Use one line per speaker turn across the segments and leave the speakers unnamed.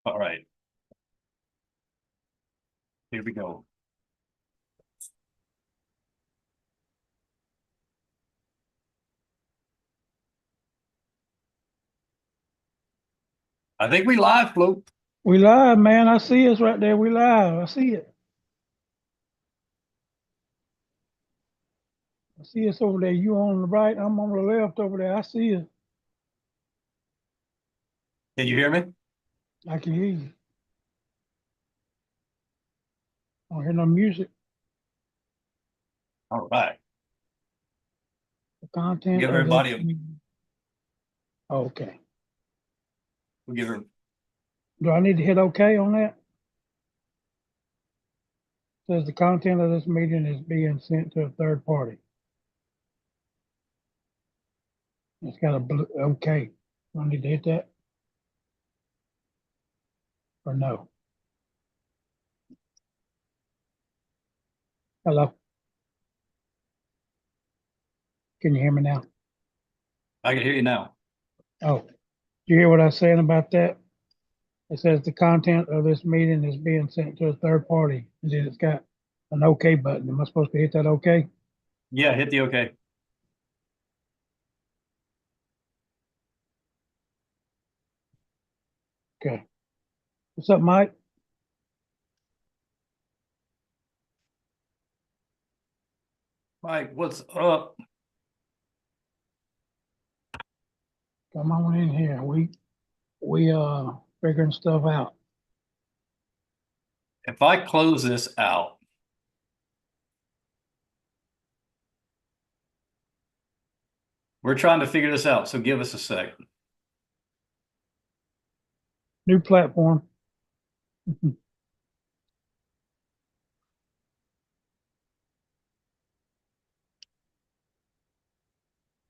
All right, here we go. I think we live, Flo.
We live, man. I see us right there. We live. I see it. I see us over there. You on the right, I'm on the left over there. I see it.
Can you hear me?
I can hear you. I don't hear no music.
All right.
The content
Give
of this.
everybody a,
Okay.
we'll give her,
Do I need to hit OK on that? Says the content of this meeting is being sent to a third party. It's got a blue OK. Do I need to hit that? Or no? Hello? Can you hear me now?
I can hear you now.
Oh, do you hear what I was saying about that? It says the content of this meeting is being sent to a third party. And then it's got an OK button. Am I supposed to hit that OK?
Yeah, hit the okay.
Okay. What's up, Mike?
Mike, what's up?
Come on in here. We figuring stuff out.
If I close this out, we're trying to figure this out, so give us a second.
New platform.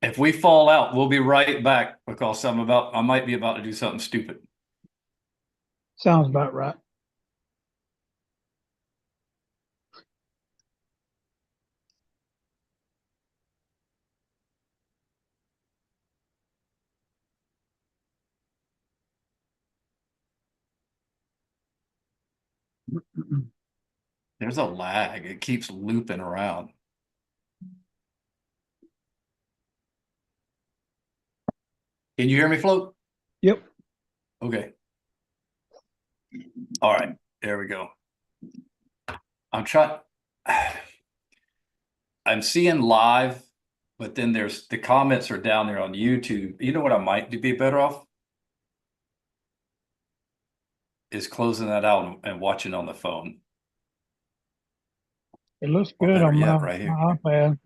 If we fall out, we'll be right back because I might be about to do something stupid.
Sounds about right.
There's a lag. It keeps looping around. Can you hear me, Float?
Yep.
Okay. All right. There we go. I'm trying. I'm seeing live, but then there's the comments are down there on YouTube. You know what I might be better off? Is closing that out and watching on the phone.
It looks
Or
good
better
on
yet,
my,
right here.
my iPad.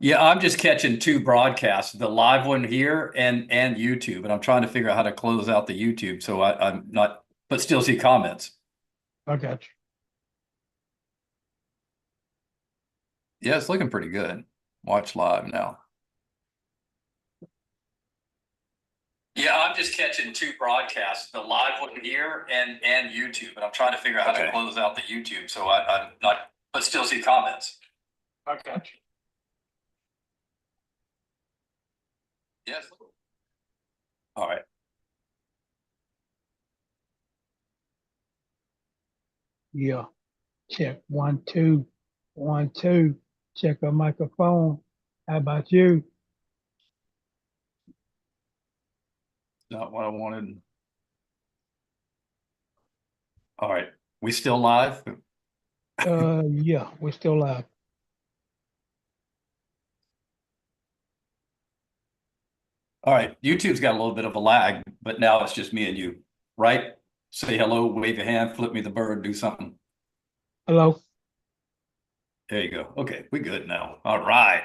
Yeah, I'm just catching two broadcasts, the live one here and YouTube, and I'm trying to figure out how to close out the YouTube so I'm not, but still see comments.
I got you.
Yeah, it's looking pretty good. Watch live now. Yeah, I'm just catching two broadcasts, the live one here and YouTube, and I'm trying to figure out how to close out the YouTube so I'm not, but still see comments.
I got you.
Yes. All right.
Yeah. Check 1 2 1 2. Check a microphone. How about you?
Not what I wanted. All right. We still live?
Yeah, we're still live.
All right. YouTube's got a little bit of a lag, but now it's just me and you, right? Say hello, wave a hand, flip me the bird, do something.
Hello.
There you go. Okay, we good now. All right.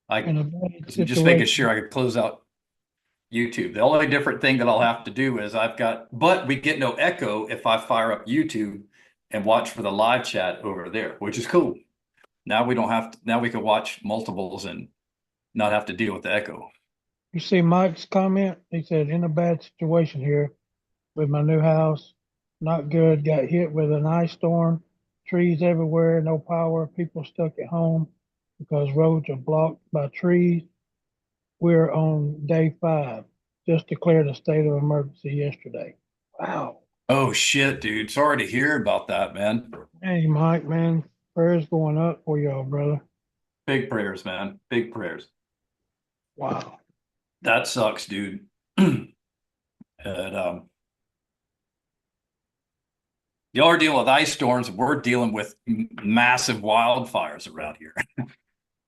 In
I
a bad
was just making
situation.
sure I could close out YouTube. The only different thing that I'll have to do is but we get no echo if I fire up YouTube and watch for the live chat over there, which is cool. Now we don't have to, now we can watch multiples and not have to deal with the echo.
You see Mike's comment? He said, in a bad situation here with my new house. Not good. Got hit with an ice storm. Trees everywhere. No power. People stuck at home because roads are blocked by trees. We're on day 5. just declared a state of emergency yesterday. Wow.
Oh shit, dude. Sorry to hear about that, man.
Hey, Mike, man, prayers going up for y'all, brother.
Big prayers, man. Big prayers.
Wow.
That sucks, dude. And y'all are dealing with ice storms. We're dealing with massive wildfires around here.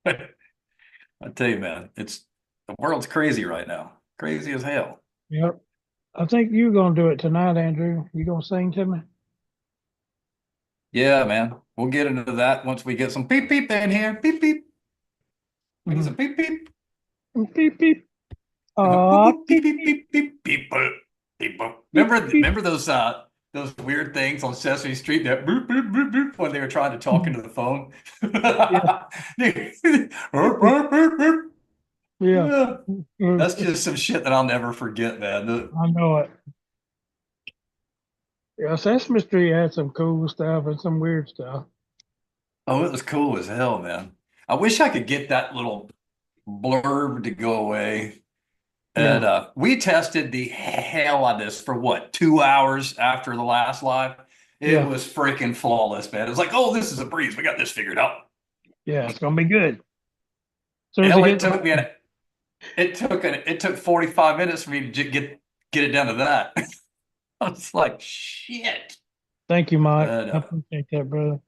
I tell you, man, the world's crazy right now. Crazy as hell.
Yep. I think you're gonna do it tonight, Andrew. You gonna sing to me?
Yeah, man. We'll get into that once we get some beep beep in here. Beep beep. We need some beep beep.
Beep beep.
And the boop boop beep
Beep
beep
beep
beep beep beep boop beep boop.
beep beep.
Remember those weird things on Sesame Street that boop boop boop boop when they were trying to talk into the phone?
Yeah, beep
Burp,
beep.
burp, burp, burp.
Yeah,
Yeah. That's just some shit that I'll never forget, man.
I know it. Yeah, Sesame Street had some cool stuff and some weird stuff.
Oh, it was cool as hell, man. I wish I could get that little blurb to go away. And
Yeah,
we tested the hell out of this for what, 2 hours after the last live? It
yeah,
was freaking flawless, man. It was like, oh, this is a breeze. We got this figured out.
yeah. It's gonna be good. As soon as
Hell,
it
it
hits,
took me it took 45 minutes for me to get it down to that. I was like, shit.
thank you, Mike.
And,
I appreciate that, brother.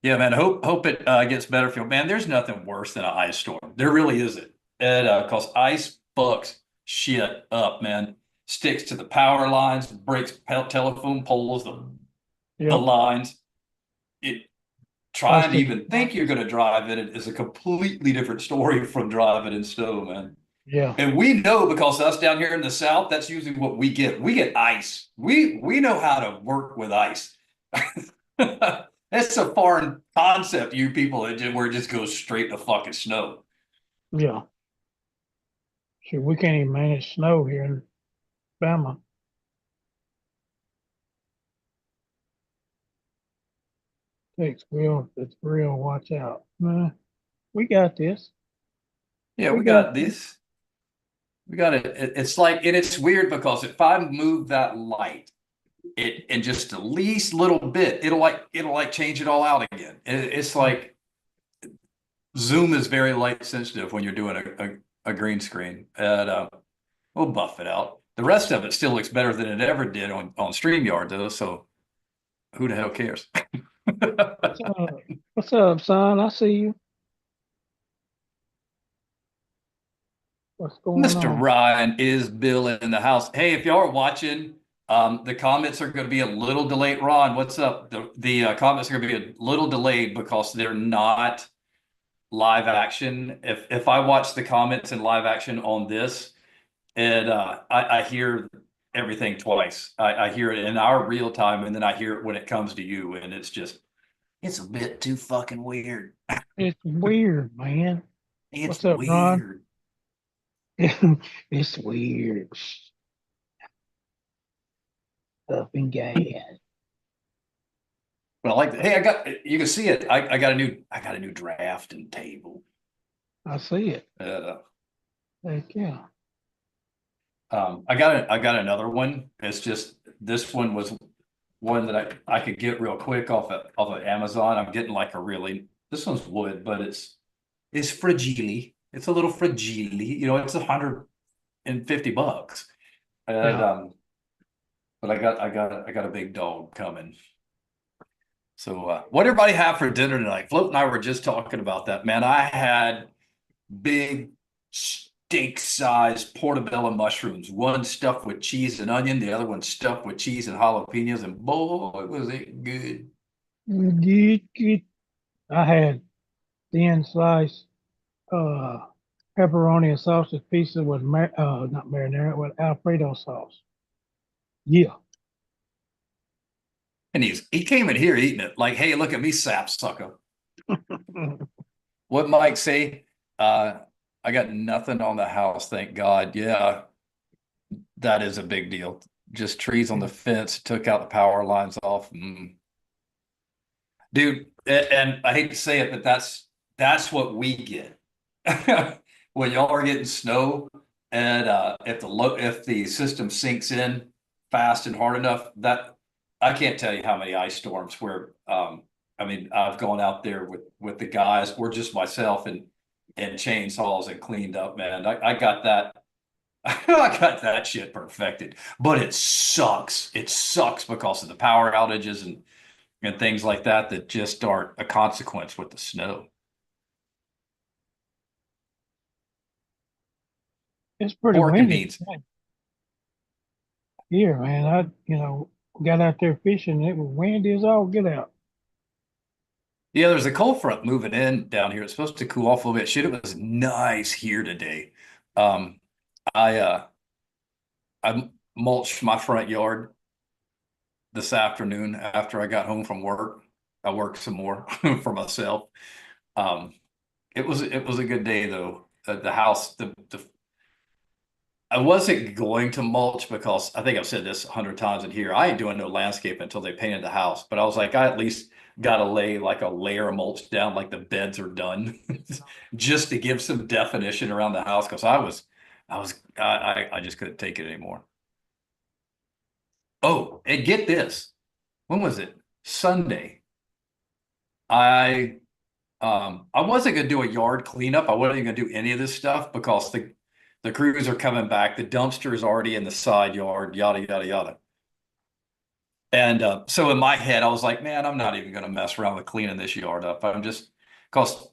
yeah, man. Hope it gets better for you, man. There's nothing worse than an ice storm. There really isn't. And cause ice fucks shit up, man. Sticks to the power lines, breaks telephone poles, the
Yep,
lines. It
that's
trying to
the
even think you're going to drive in it is a completely different story from driving in snow, man.
yeah,
And we know because us down here in the South, that's usually what we get. We get ice. We know how to work with ice. That's a foreign concept, you people, where it just goes straight to fucking snow.
yeah. Sure, we can't even manage snow here in Bama. Takes real, it's real. Watch out. We got this.
Yeah,
We
we
got
got
this.
this. We got it. It's like, and it's weird because if I move that light, it in just the least little bit, it'll like change it all out again. It's like Zoom is very light sensitive when you're doing a green screen, and we'll buff it out. The rest of it still looks better than it ever did on StreamYard, though. So who the hell cares?
What's up? What's up, son? I see you. What's going
Mr.
on?
Ryan is Bill in the house. Hey, if y'all are watching, the comments are going to be a little delayed. Ron, what's up? The comments are going to be a little delayed because they're not live action. If I watch the comments in live action on this, and I hear everything twice. I hear it in our real time, and then I hear it when it comes to you, and it's a bit too fucking weird.
It's weird, man.
It's
What's up, Ron?
weird.
It's weird. Stuff and gas.
But I like that. Hey, you can see it. I got a new drafting table.
I see it.
Uh,
Heck yeah.
I got another one. It's just this one was one that I could get real quick off of Amazon. I'm getting like this one's wood, but it's fragile. It's a little fragile. It's $150. And
Yeah.
but I got a big dog coming. So what everybody have for dinner tonight? Float and I were just talking about that, man. I had big steak-sized portobello mushrooms. One stuffed with cheese and onion, the other one stuffed with cheese and jalapenos, and boy, was it good.
Good. I had thin sliced uh pepperoni and sausage pieces with not marinara with Alfredo sauce. Yeah.
And he came in here eating it like, hey, look at me, sap sucker. What Mike say? I got nothing on the house, thank God. Yeah, that is a big deal. Just trees on the fence, took out the power lines off. Dude, and I hate to say it, but that's what we get. When y'all are getting snow, And if the system sinks in fast and hard enough, that I can't tell you how many ice storms where I mean I've gone out there with the guys or just myself and chainsaws and cleaned up, man. I got that I got that shit perfected. But it sucks. It sucks because of the power outages and things like that that just aren't a consequence with the snow.
It's pretty
Pork and
windy
beans.
here, man. Got out there fishing. It was windy as all get out.
Yeah, there's a cold front moving in down here. It's supposed to cool off a little bit. Shit, it was nice here today. Um, I mulched my front yard this afternoon after I got home from work. I worked some more for myself. Um, it was a good day though. The house the I wasn't going to mulch because I think I've said this 100 times in here. I ain't doing no landscape until they painted the house. But I was like, I at least got to lay like a layer of mulch down, like the beds are done, just to give some definition around the house. Because I just couldn't take it anymore. Oh, and get this. When was it? Sunday. I I wasn't gonna do a yard cleanup. I wasn't gonna do any of this stuff because the crews are coming back. The dumpster is already in the side yard, yada yada yada. And so in my head, I was like, man, I'm not even gonna mess around with cleaning this yard up. I'm just because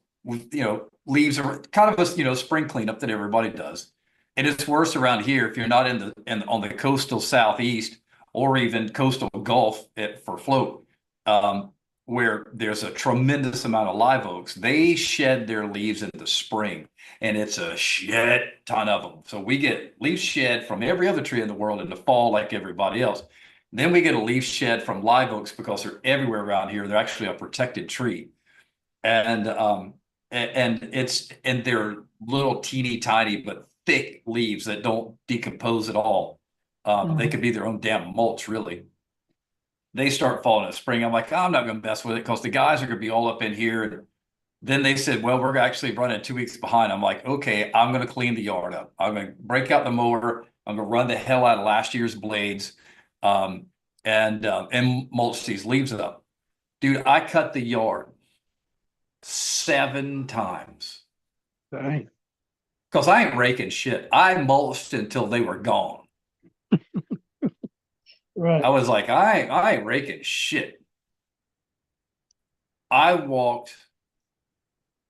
leaves are kind of a spring cleanup that everybody does. And it's worse around here if you're not on the coastal southeast or even coastal Gulf for float. Um, where there's a tremendous amount of live oaks. They shed their leaves in the spring, and it's a shit ton of them. So we get leaves shed from every other tree in the world in the fall, like everybody else. Then we get a leaf shed from live oaks because they're everywhere around here. They're actually a protected tree, and they're little teeny tiny but thick leaves that don't decompose at all. They
Mhm.
could be their own damn mulch, really. They start falling in the spring. I'm like, oh, I'm not going to mess with it because the guys are going to be all up in here. And then they said, well, we're actually running 2 weeks behind. I'm like, okay, I'm going to clean the yard up. I'm going to break out the mower. I'm going to run the hell out of last year's blades, um, and mulch these leaves up. Dude, I cut the yard 7 times
Dang.
because I ain't raking shit. I mulched until they were gone. I
Right.
was like, I ain't raking shit. I walked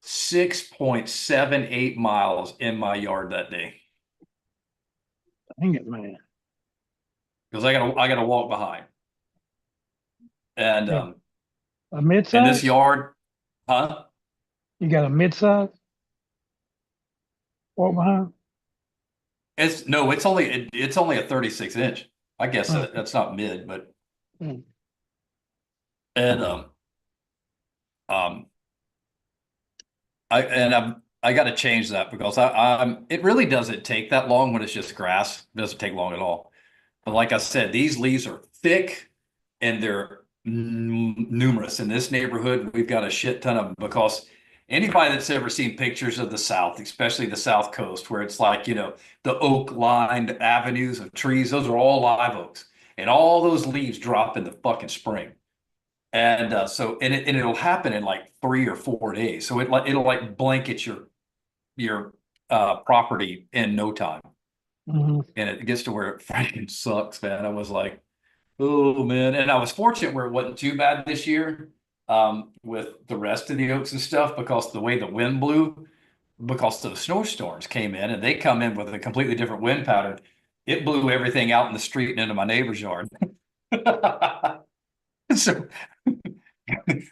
6.78 miles in my yard that day
Dang it, man.
because I gotta walk behind. And
Yeah.
um
A
and this
mid-size?
yard, huh?
You got a mid-size walk behind?
It's no, it's only a 36 inch. I guess
Uh,
that's not mid, but
mm,
and um I got to change that because it really doesn't take that long when it's just grass. It doesn't take long at all. But like I said, these leaves are thick and they're numerous. In this neighborhood, we've got a shit ton of them because anybody that's ever seen pictures of the South, especially the South Coast, where it's like, the oak lined avenues of trees, those are all live oaks. And all those leaves drop in the fucking spring. And it'll happen in like 3 or 4 days. So it'll like blanket your property in no time.
mhm.
And it gets to where it freaking sucks, man. I was like, oh man. And I was fortunate where it wasn't too bad this year, with the rest of the oaks and stuff because the way the wind blew, because the snowstorms came in and they come in with a completely different wind pattern. It blew everything out in the street and into my neighbor's yard. So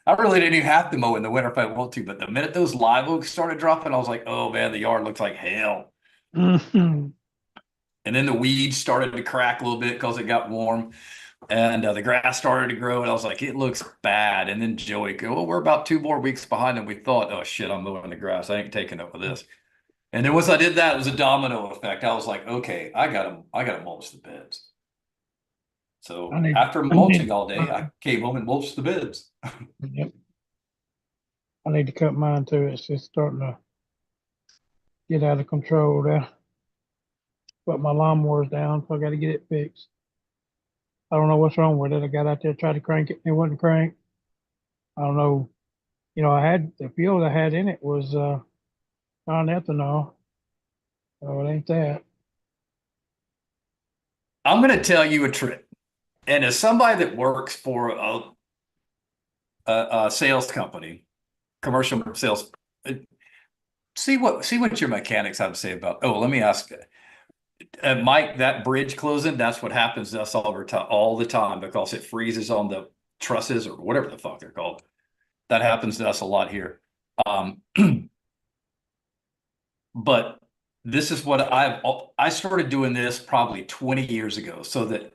I really didn't even have to mow in the winter if I want to, but the minute those live oaks started dropping, I was like, oh man, the yard looks like hell.
Mhm.
And then the weeds started to crack a little bit because it got warm. And the grass started to grow, and I was like, it looks bad. And then Joey go, well, we're about 2 more weeks behind than we thought. Oh shit, I'm mowing the grass. I ain't taking up with this. And then once I did that, it was a domino effect. I was like, okay, I gotta mulch the beds.
I
So
need,
after
I need,
mulching all day,
uh,
I came home and mulched the beds.
yep, I need to cut mine too. It's just starting to get out of control there. but my lawnmower's down, so I got to get it fixed. I don't know what's wrong with it. I got out there, tried to crank it, and it wouldn't crank. I don't know. I had the fuel I had in it was non-ethanol, so it ain't that.
I'm going to tell you a trick. And as somebody that works for a sales company, commercial sales, see what your mechanics have to say about. Oh, let me ask, Mike, that bridge closing, that's what happens to us all the time because it freezes on the trusses or whatever the fuck they're called. That happens to us a lot here. Um, but this is what I started doing this probably 20 years ago, so that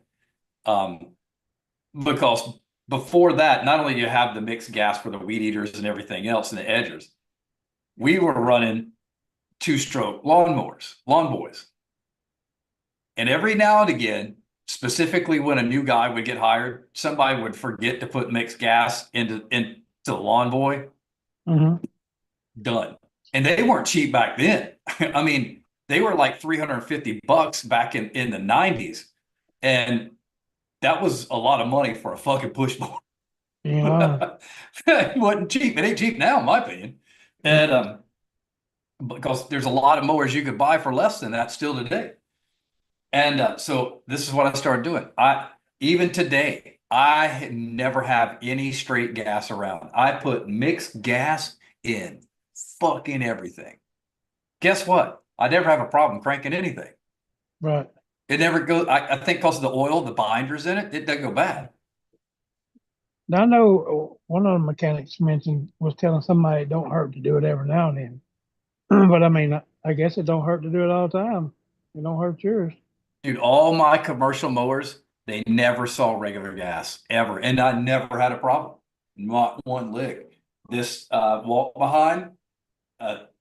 because before that, not only do you have the mixed gas for the weed eaters and everything else and the edgers, we were running two-stroke lawn boys. And every now and again, specifically when a new guy would get hired, somebody would forget to put mixed gas into the lawn boy.
Mm-hmm.
Done. And they weren't cheap back then. I mean, they were like $350 back in the 90s. And that was a lot of money for a fucking push mower.
Yeah.
It wasn't cheap. It ain't cheap now, in my opinion. And because there's a lot of mowers you could buy for less than that still today. And so this is what I started doing. Even today, I never have any straight gas around. I put mixed gas in fucking everything. Guess what? I never have a problem cranking anything.
Right.
It never goes. I think because of the oil, the binders in it, it doesn't go bad.
Now I know one of the mechanics mentioned was telling somebody it don't hurt to do it every now and then. But I mean, I guess it don't hurt to do it all the time. It don't hurt yours.
Dude, all my commercial mowers, they never saw regular gas ever. And I never had a problem. Not one lick. This walk behind,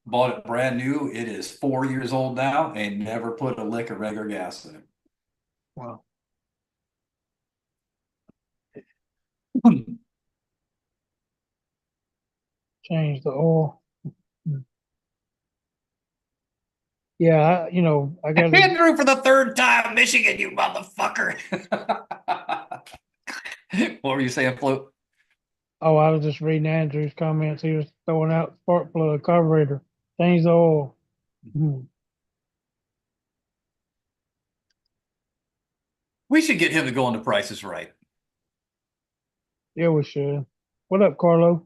bought it brand new. It is 4 years old now and never put a lick of regular gas in
Wow.
it.
Change the oil. Yeah, I got to.
Andrew for the third time, Michigan, you motherfucker. What were you saying, Float?
Oh, I was just reading Andrew's comments. He was throwing out spark plug carburetor. Change the oil. Mhm.
We should get him to go on The Price is Right.
Yeah, we should. What up, Carlo?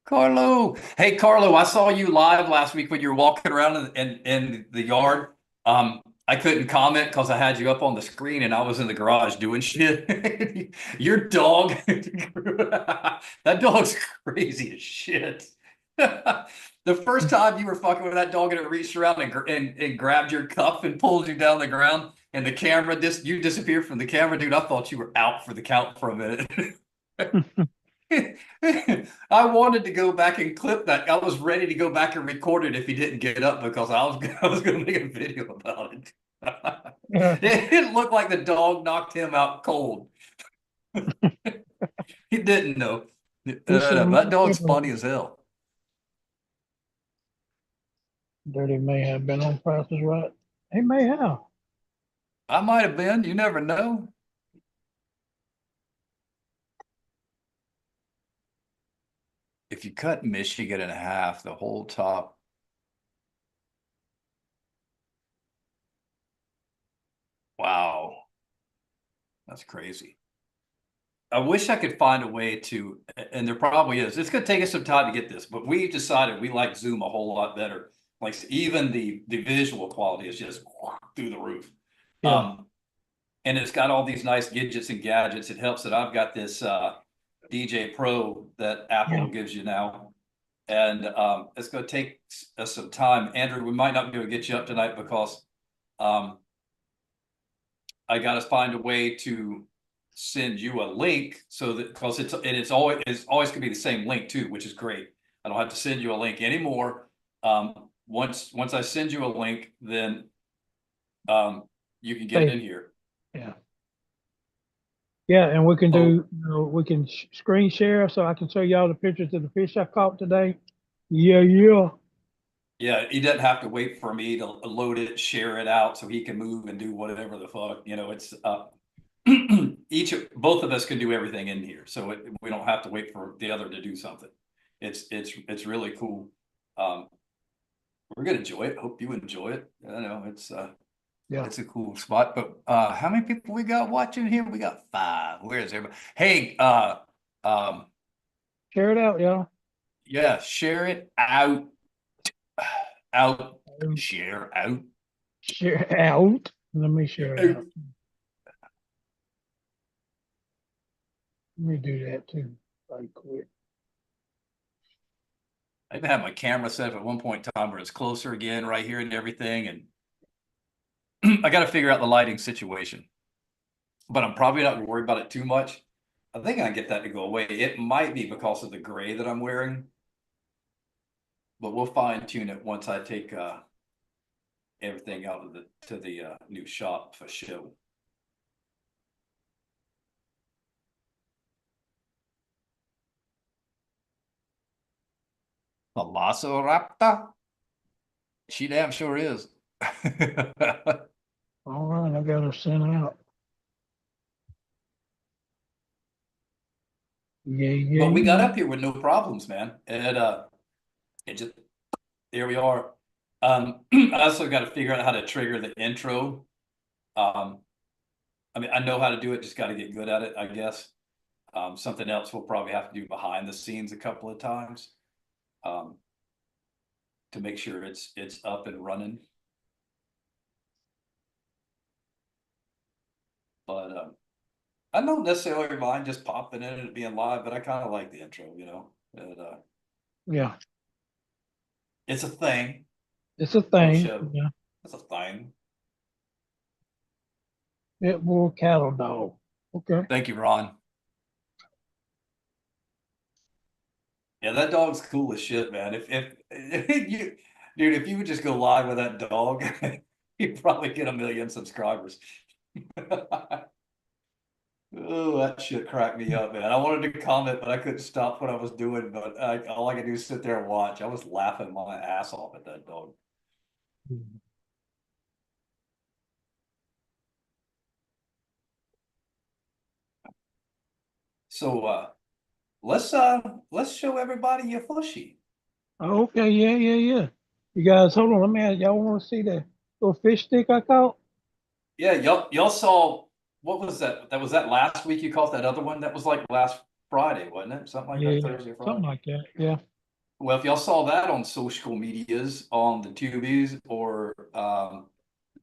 Carlo. Hey, Carlo, I saw you live last week when you were walking around in the yard. I couldn't comment because I had you up on the screen and I was in the garage doing shit. Your dog, that dog's crazy as shit. The first time you were fucking with that dog and it reached around and grabbed your cuff and pulled you down the ground and the camera, you disappeared from the camera, dude. I thought you were out for the count for a minute. I wanted to go back and clip that. I was ready to go back and record it if he didn't get up because I was going to make a video about it. It looked like the dog knocked him out cold. He didn't know. That dog's funny as hell.
Dirty may have been on Price is Right. He may have.
I might have been. You never know. If you cut Michigan in half, the whole top. Wow. That's crazy. I wish I could find a way to, and there probably is. It's going to take us some time to get this, but we decided we like Zoom a whole lot better. Like even the visual quality is just through the roof.
Yeah.
And it's got all these nice gadgets and gadgets. It helps that I've got this DJ Pro that Apple gives you now. And it's going to take us some time. Andrew, we might not be able to get you up tonight because I got to find a way to send you a link so that because it's always going to be the same link too, which is great. I don't have to send you a link anymore. Once I send you a link, then you can get in here.
Yeah. Yeah, and we can do, we can screen share so I can show y'all the pictures of the fish I caught today. Yeah, yeah.
Yeah, he doesn't have to wait for me to load it, share it out so he can move and do whatever the fuck. It's both of us can do everything in here. So we don't have to wait for the other to do something. It's really cool. Um, we're gonna enjoy it. Hope you enjoy it. I know
Yeah.
it's a cool spot. But how many people we got watching here? We got 5. Where's everybody? Hey, um,
Share it out, y'all.
yeah, share it out, out,
Um,
share out.
Share out. Let me share it out. Let me do that too, right quick.
I even had my camera set up at one point in time where it's closer again right here and everything. And I got to figure out the lighting situation, but I'm probably not worried about it too much. I think I can get that to go away. It might be because of the gray that I'm wearing, but we'll fine tune it once I take everything out of the new shop for show. Velociraptor? She damn sure is.
All right, I got her sent out. Yeah, yeah,
But we got
yeah.
up here with no problems, man. It just here we are. I also got to figure out how to trigger the intro. Um, I mean, I know how to do it, just got to get good at it, I guess. Something else we'll probably have to do behind the scenes a couple of times um, to make sure it's up and running. But I don't necessarily mind just popping in and being live, but I kind of like the intro.
Yeah,
It's a thing.
it's a
No
thing.
show.
Yeah,
It's a thing.
it will cattle dog. Okay.
Thank you, Ron. Yeah, that dog's cool as shit, man. If you, dude, if you would just go live with that dog, you'd probably get 1 million subscribers. Oh, that shit cracked me up, man. I wanted to comment, but I couldn't stop what I was doing. But all I could do is sit there and watch. I was laughing my ass off at that dog. So let's show everybody your fushy.
Oh, okay, yeah, yeah, yeah. You guys, hold on. Let me ask, y'all want to see the little fish stick I caught?
Yeah, y'all saw what was that? That was that last week you caught that other one? That was like last Friday, wasn't it? Something like that,
Yeah,
Thursday or
something
Friday.
like that. Yeah.
Well, if y'all saw that on social medias, on the Tubies or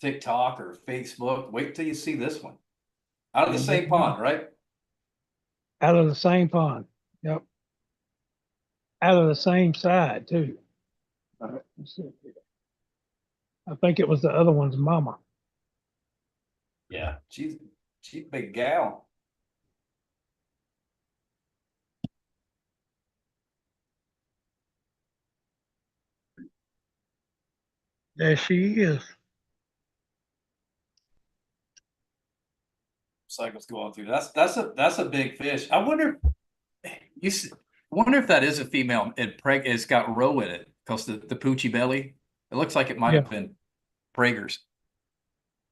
TikTok or Facebook, wait till you see this one. Out of the
Yeah, there
same
you go.
pond, right?
Out of the same pond. Yep. Out of the same side too. All right, let's see. I think it was the other one's mama.
Yeah. She's a big gal.
There she is.
Cycles going through. That's a big fish. I wonder you s- wonder if that is a female and it's got roe in it because the poochie belly. It looks like it might
Yeah.
have been Prager's.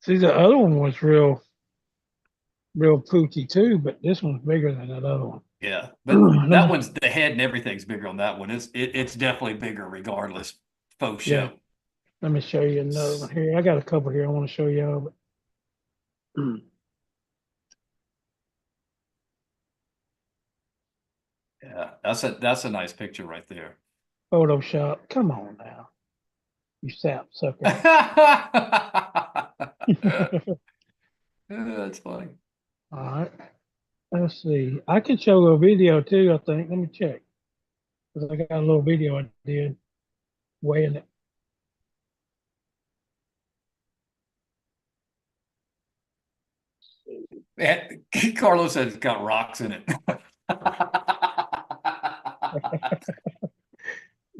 See, the other one was real poochy too, but this one's bigger than that other one.
Yeah, but
Let
that
me,
one's the head and everything's bigger on that one. It's definitely bigger regardless. Faux
yeah,
show.
let me show you another one here. I got a couple here I want to show y'all. But
Yeah, that's a nice picture right there.
Photoshop. Come on now, you sap sucker.
That's funny.
All right. Let's see. I can show a video too, I think. Let me check. Because I got a little video I did weighing it.
Man, Carlos says it's got rocks in it.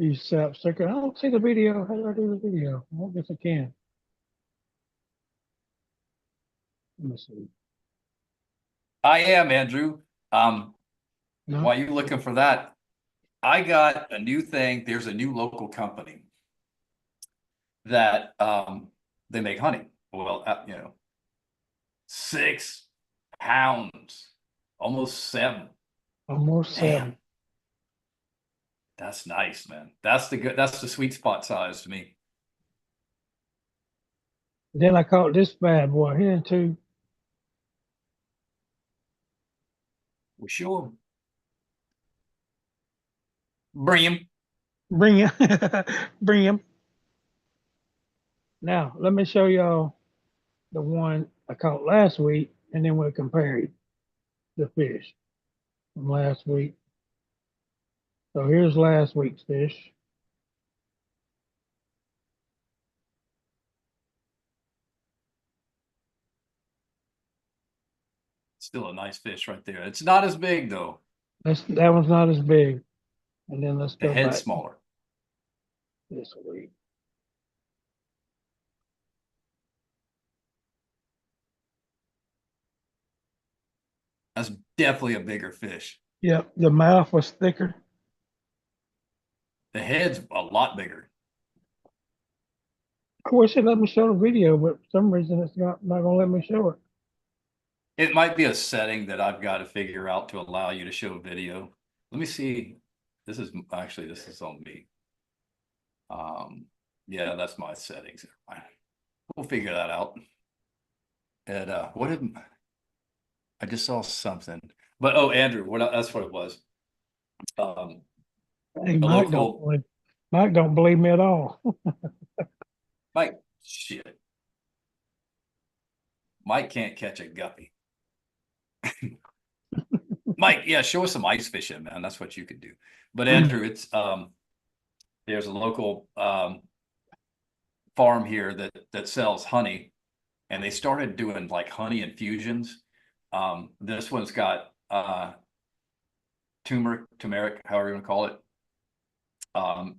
You sap sucker. I don't see the video. How do I do the video? I don't guess I can. Let me see.
I am, Andrew. Um,
No.
while you're looking for that, I got a new thing. There's a new local company. that they make honey. Well, 6 pounds, almost 7.
Almost
Damn,
7.
that's nice, man. That's the sweet spot size to me.
Then I caught this bad boy here too.
Well, sure. Bring him.
Bring him, bring him. Now let me show y'all the one I caught last week, and then we'll compare the fish from last week. So here's last week's fish.
Still a nice fish right there. It's not as big though.
That one's not as big. And then let's
The
go
head's
back
smaller.
this week.
That's definitely a bigger fish.
Yep, the mouth was thicker.
The head's a lot bigger.
Of course, it let me show the video, but for some reason it's not gonna let me show it.
It might be a setting that I've got to figure out to allow you to show video. Let me see. This is on me. Yeah, that's my settings. We'll figure that out. And what did I just saw something? But Andrew, that's what it was.
Hey,
A local
Mike don't believe me at all.
Mike. Shit, Mike can't catch a guppy. Mike, yeah, show us some ice fishing, man. That's what you could do. But Andrew, it's there's a local farm here that sells honey, and they started doing like honey infusions. This one's got turmeric, however you want to call it,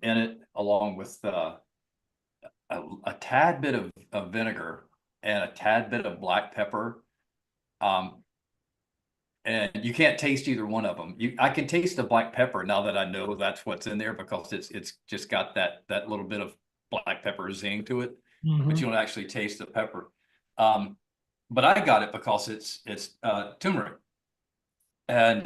in it, along with a tad bit of vinegar and a tad bit of black pepper. And you can't taste either one of them. I can taste the black pepper now that I know that's what's in there, because it's just got that little bit of black pepper zing to it, but you don't actually taste the pepper. But I got it because it's turmeric, and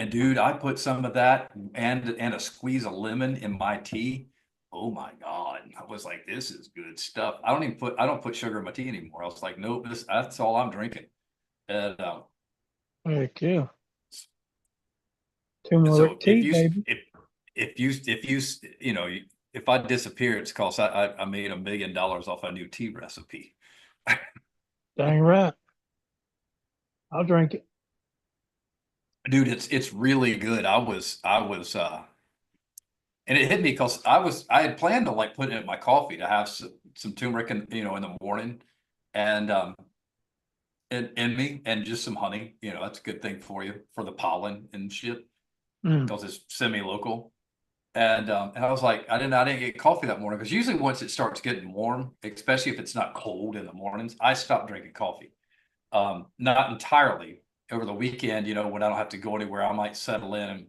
dude, I put some of that and a squeeze of lemon in my tea. Oh my God. I was like, this is good stuff. I don't put sugar in my tea anymore. I was like, nope, that's all I'm drinking. And
Heck yeah.
so
Turmeric tea, baby.
if I disappear, it's because I made $1 million off a new tea recipe.
Dang right. I'll drink it.
Dude, it's really good. And it hit me because I had planned to like put it in my coffee to have some turmeric in the morning, and in me, and just some honey. That's a good thing for you for the pollen and shit, because it's semi-local. And I was like, I didn't get coffee that morning, because usually once it starts getting warm, especially if it's not cold in the mornings, I stop drinking coffee. Not entirely. Over the weekend, when I don't have to go anywhere, I might settle in, and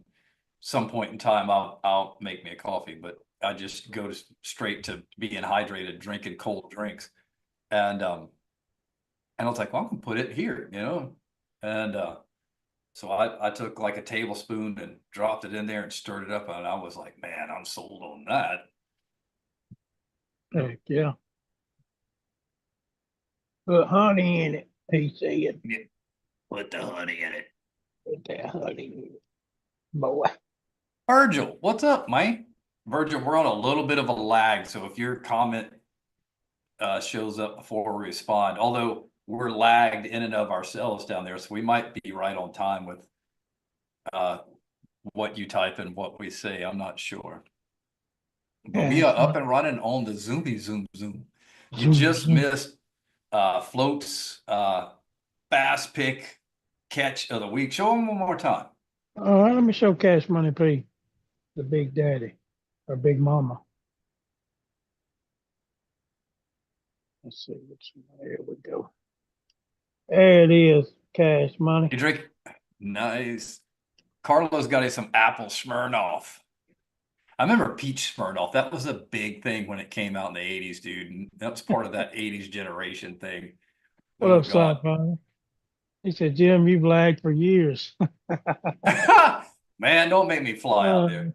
some point in time I'll make me a coffee, but I just go straight to being hydrated, drinking cold drinks. And I was like, well, I'm gonna put it here, and so I took like a tablespoon and dropped it in there and stirred it up, and I was like, man, I'm sold on that.
Heck yeah. Put honey in it, he said.
Yeah, put the honey in it.
Put that honey in it. Boy.
Virgil, what's up, Mike? Virgil, we're on a little bit of a lag, so if your comment shows up before we respond, although we're lagged in and of ourselves down there, so we might be right on time with what you type and what we say. I'm not sure. But we are up and running on the Zoomy Zoom. You just missed Float's bass pick catch of the week. Show them one more time.
All right, let me show Cash Money P, the big daddy, or big mama. Let's see which one. There we go. There it is, Cash Money.
You drink? Nice. Carlos got some apple Smirnoff. I remember Peach Smirnoff. That was a big thing when it came out in the 80s, dude. And that was part of that 80s generation thing.
What
Oh
up,
God.
Sci-Fi? He said, Jim, you've lagged for years.
Man, don't make me fly out there.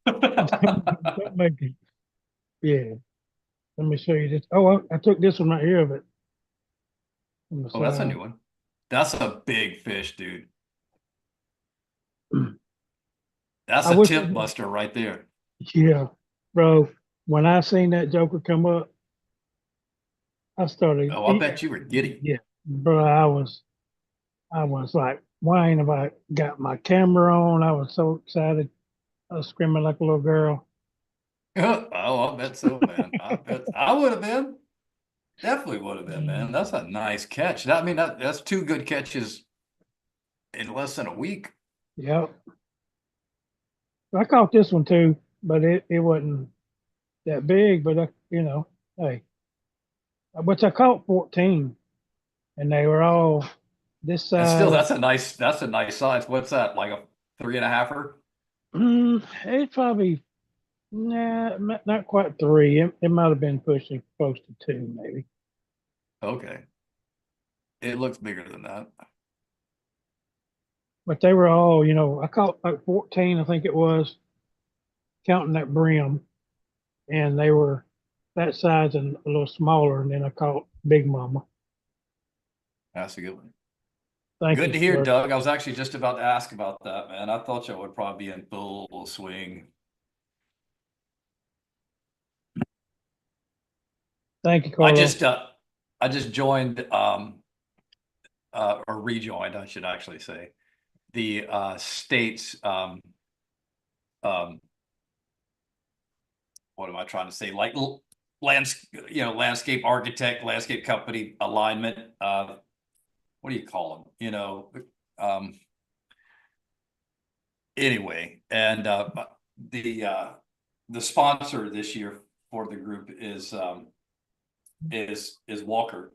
Don't make it. Yeah. Let me show you this. Oh, I took this one right here of it on the
Oh, that's a
side.
new one. That's a big fish, dude. That's
I
a
wish I
tip
did.
buster right there.
Yeah, bro. When I seen that Joker come up, I started
Oh, I
eating.
bet you were giddy.
Yeah, bro. I was like, why ain't I got my camera on? I was so excited. I was screaming like a little girl.
Oh, I bet so, man. I bet I would have been. Definitely would have been, man.
Mm,
That's a nice catch. I mean, that's two good catches in less than a week.
yep. I caught this one too, but it wasn't that big. But hey, which I caught 14, and they were all this
And still,
size.
that's a nice size. What's that? Like a three and a halfer?
It's probably nah, not quite three. It might have been pushing close to two, maybe.
Okay. It looks bigger than that.
But they were all, I caught like 14, I think it was, counting that brim, and they were that size and a little smaller. And then I caught Big Mama.
That's a good one.
Thank
Good
you,
to hear,
sir.
Doug. I was actually just about to ask about that, man. I thought y'all would probably be in full swing.
Thank you,
I
Carlos.
just uh I just joined or rejoined, I should actually say, the state's um what am I trying to say? Like landscape architect, landscape company alignment. What do you call them? Um, anyway, and the uh, the sponsor this year for the group is Walker.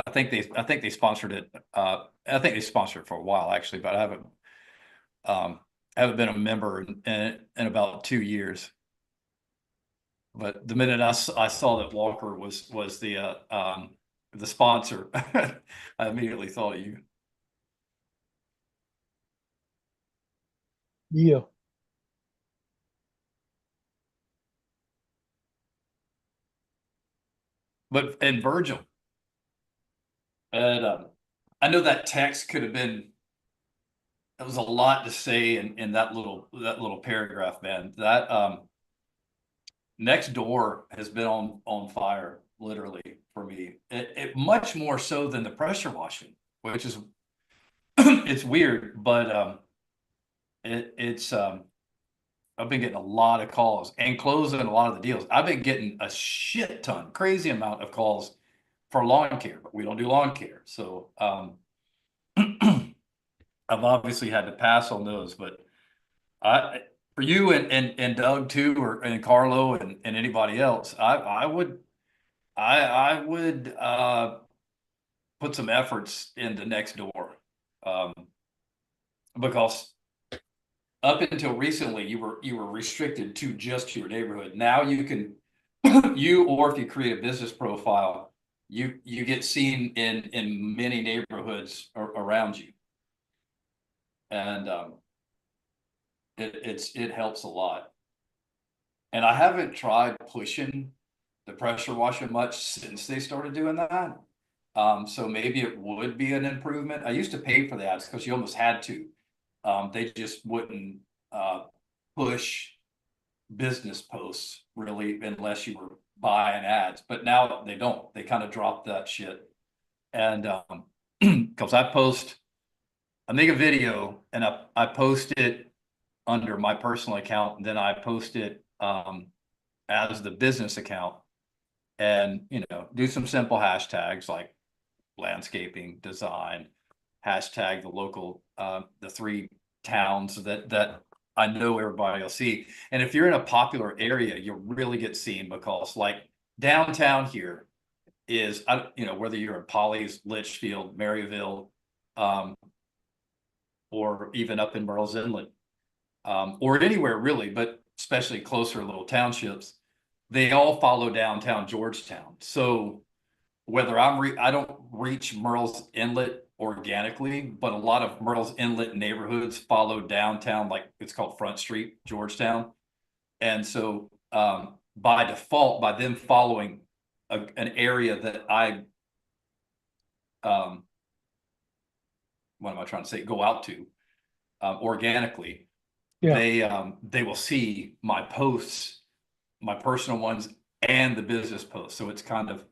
I think they sponsored it. I think they sponsored it for a while actually, but um, I haven't been a member in about 2 years. But the minute I saw that Walker was the sponsor, I immediately thought of you.
Yeah.
But and Virgil, and I know that text could have been. That was a lot to say in that little paragraph, man. That next door has been on fire literally for me. It much more so than the pressure washing, which is it's weird, but it's I've been getting a lot of calls and closing a lot of the deals. I've been getting a shit ton, crazy amount of calls for lawn care, but we don't do lawn care. So I've obviously had to pass on those, but I for you and Doug too, and Carlo and anybody else, I would put some efforts into next door. Um, because up until recently you were restricted to just your neighborhood. Now you can or if you create a business profile, you get seen in many neighborhoods around you, and it helps a lot. And I haven't tried pushing the pressure washer much since they started doing that. So maybe it would be an improvement. I used to pay for the ads because you almost had to. They just wouldn't uh, push business posts really unless you were buying ads. But now they don't. They kind of drop that shit. And because I make a video and I post it under my personal account, and then I post it as the business account, and do some simple hashtags like landscaping, design, hashtag the local, the three towns that I know everybody will see. And if you're in a popular area, you'll really get seen because like downtown here is, whether you're in Polly's, Litchfield, Maryville, um, or even up in Murrells Inlet, or anywhere really, but especially closer little townships, they all follow downtown Georgetown. So whether I don't reach Murrells Inlet organically, but a lot of Murrells Inlet neighborhoods follow downtown, like it's called Front Street, Georgetown. And so by default, by them following an area that um, what am I trying to say, go out to organically,
Yeah.
they will see my posts, my personal ones, and the business posts. So it's kind of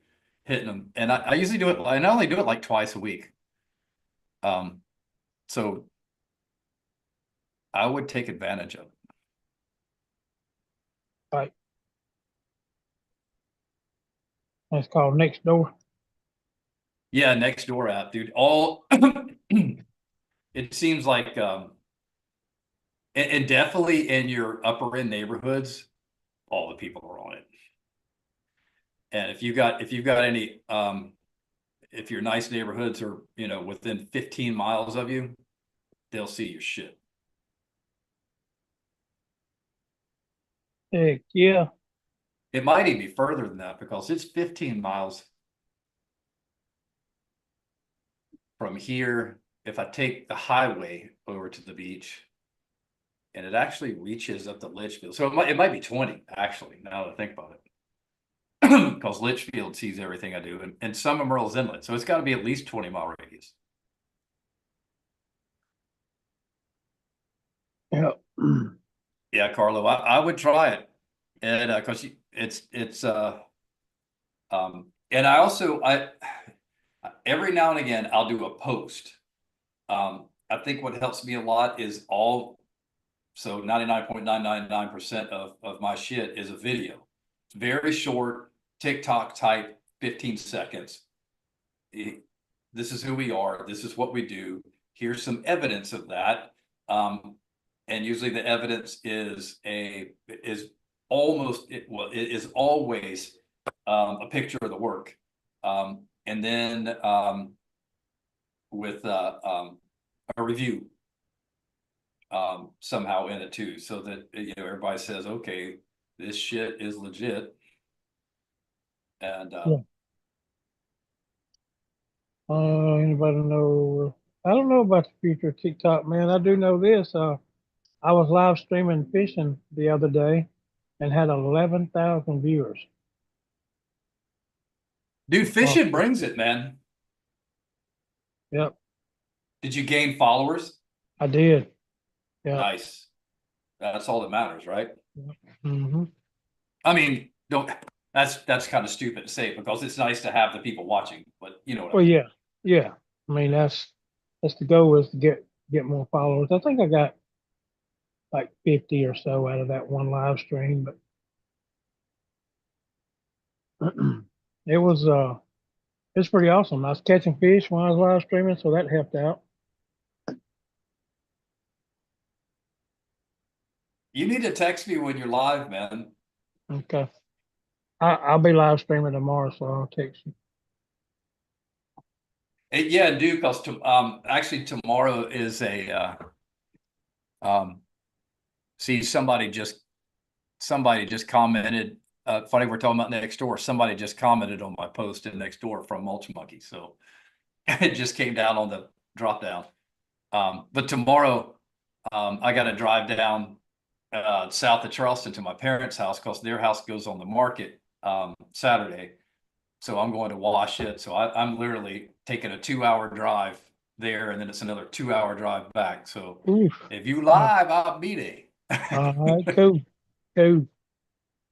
hitting them. And I usually do it. I not only do it like twice a week. So I would take advantage of it.
Right. That's called Next Door.
Yeah, next door app, dude. All it seems like and definitely in your upper end neighborhoods, all the people are on it. And if you've got any if your nice neighborhoods are, within 15 miles of you, they'll see your shit.
Heck yeah.
It might even be further than that because it's 15 miles from here. If I take the highway over to the beach, and it actually reaches up to Litchfield. So it might be 20, actually, now that I think about it. Because Litchfield sees everything I do, and some of Murrells Inlet. So it's got to be at least 20-mile radius.
Yeah.
Yeah, Carlo, I would try it. And because and I every now and again I'll do a post. I think what helps me a lot is 99.999% of my shit is a video. It's very short, TikTok type, 15 seconds. This is who we are. This is what we do. Here's some evidence of that. And usually the evidence is always a picture of the work. And then with a review somehow in it too, so that everybody says, okay, this shit is legit. And
Yeah. Anybody know? I don't know about the future of TikTok, man. I do know this. I was live streaming fishing the other day and had 11,000 viewers.
dude, fishing brings it, man.
Yep,
Did you gain followers?
I did. Yeah.
Nice. That's all that matters, right?
Mm-hmm.
I mean, don't. That's kind of stupid to say because it's nice to have the people watching, but you know what I
Well,
mean.
yeah, yeah. I mean, that's the goal is to get more followers. I think I got like 50 or so out of that one live stream, but it was it's pretty awesome. I was catching fish when I was live streaming, so that helped out.
You need to text me when you're live, man.
Okay. I'll be live streaming tomorrow, so I'll text you.
Yeah, do because actually tomorrow is see somebody just commented. Funny we're talking about next door. Somebody just commented on my post in next door from Mulch Monkey, so it just came down on the drop down. But tomorrow, I got to drive down south of Charleston to my parents' house because their house goes on the market Saturday. So I'm going to wash it. So I'm literally taking a 2-hour drive there, and then it's another 2-hour drive back. So
Oof.
if you live, I'll be there.
All right, cool. Cool.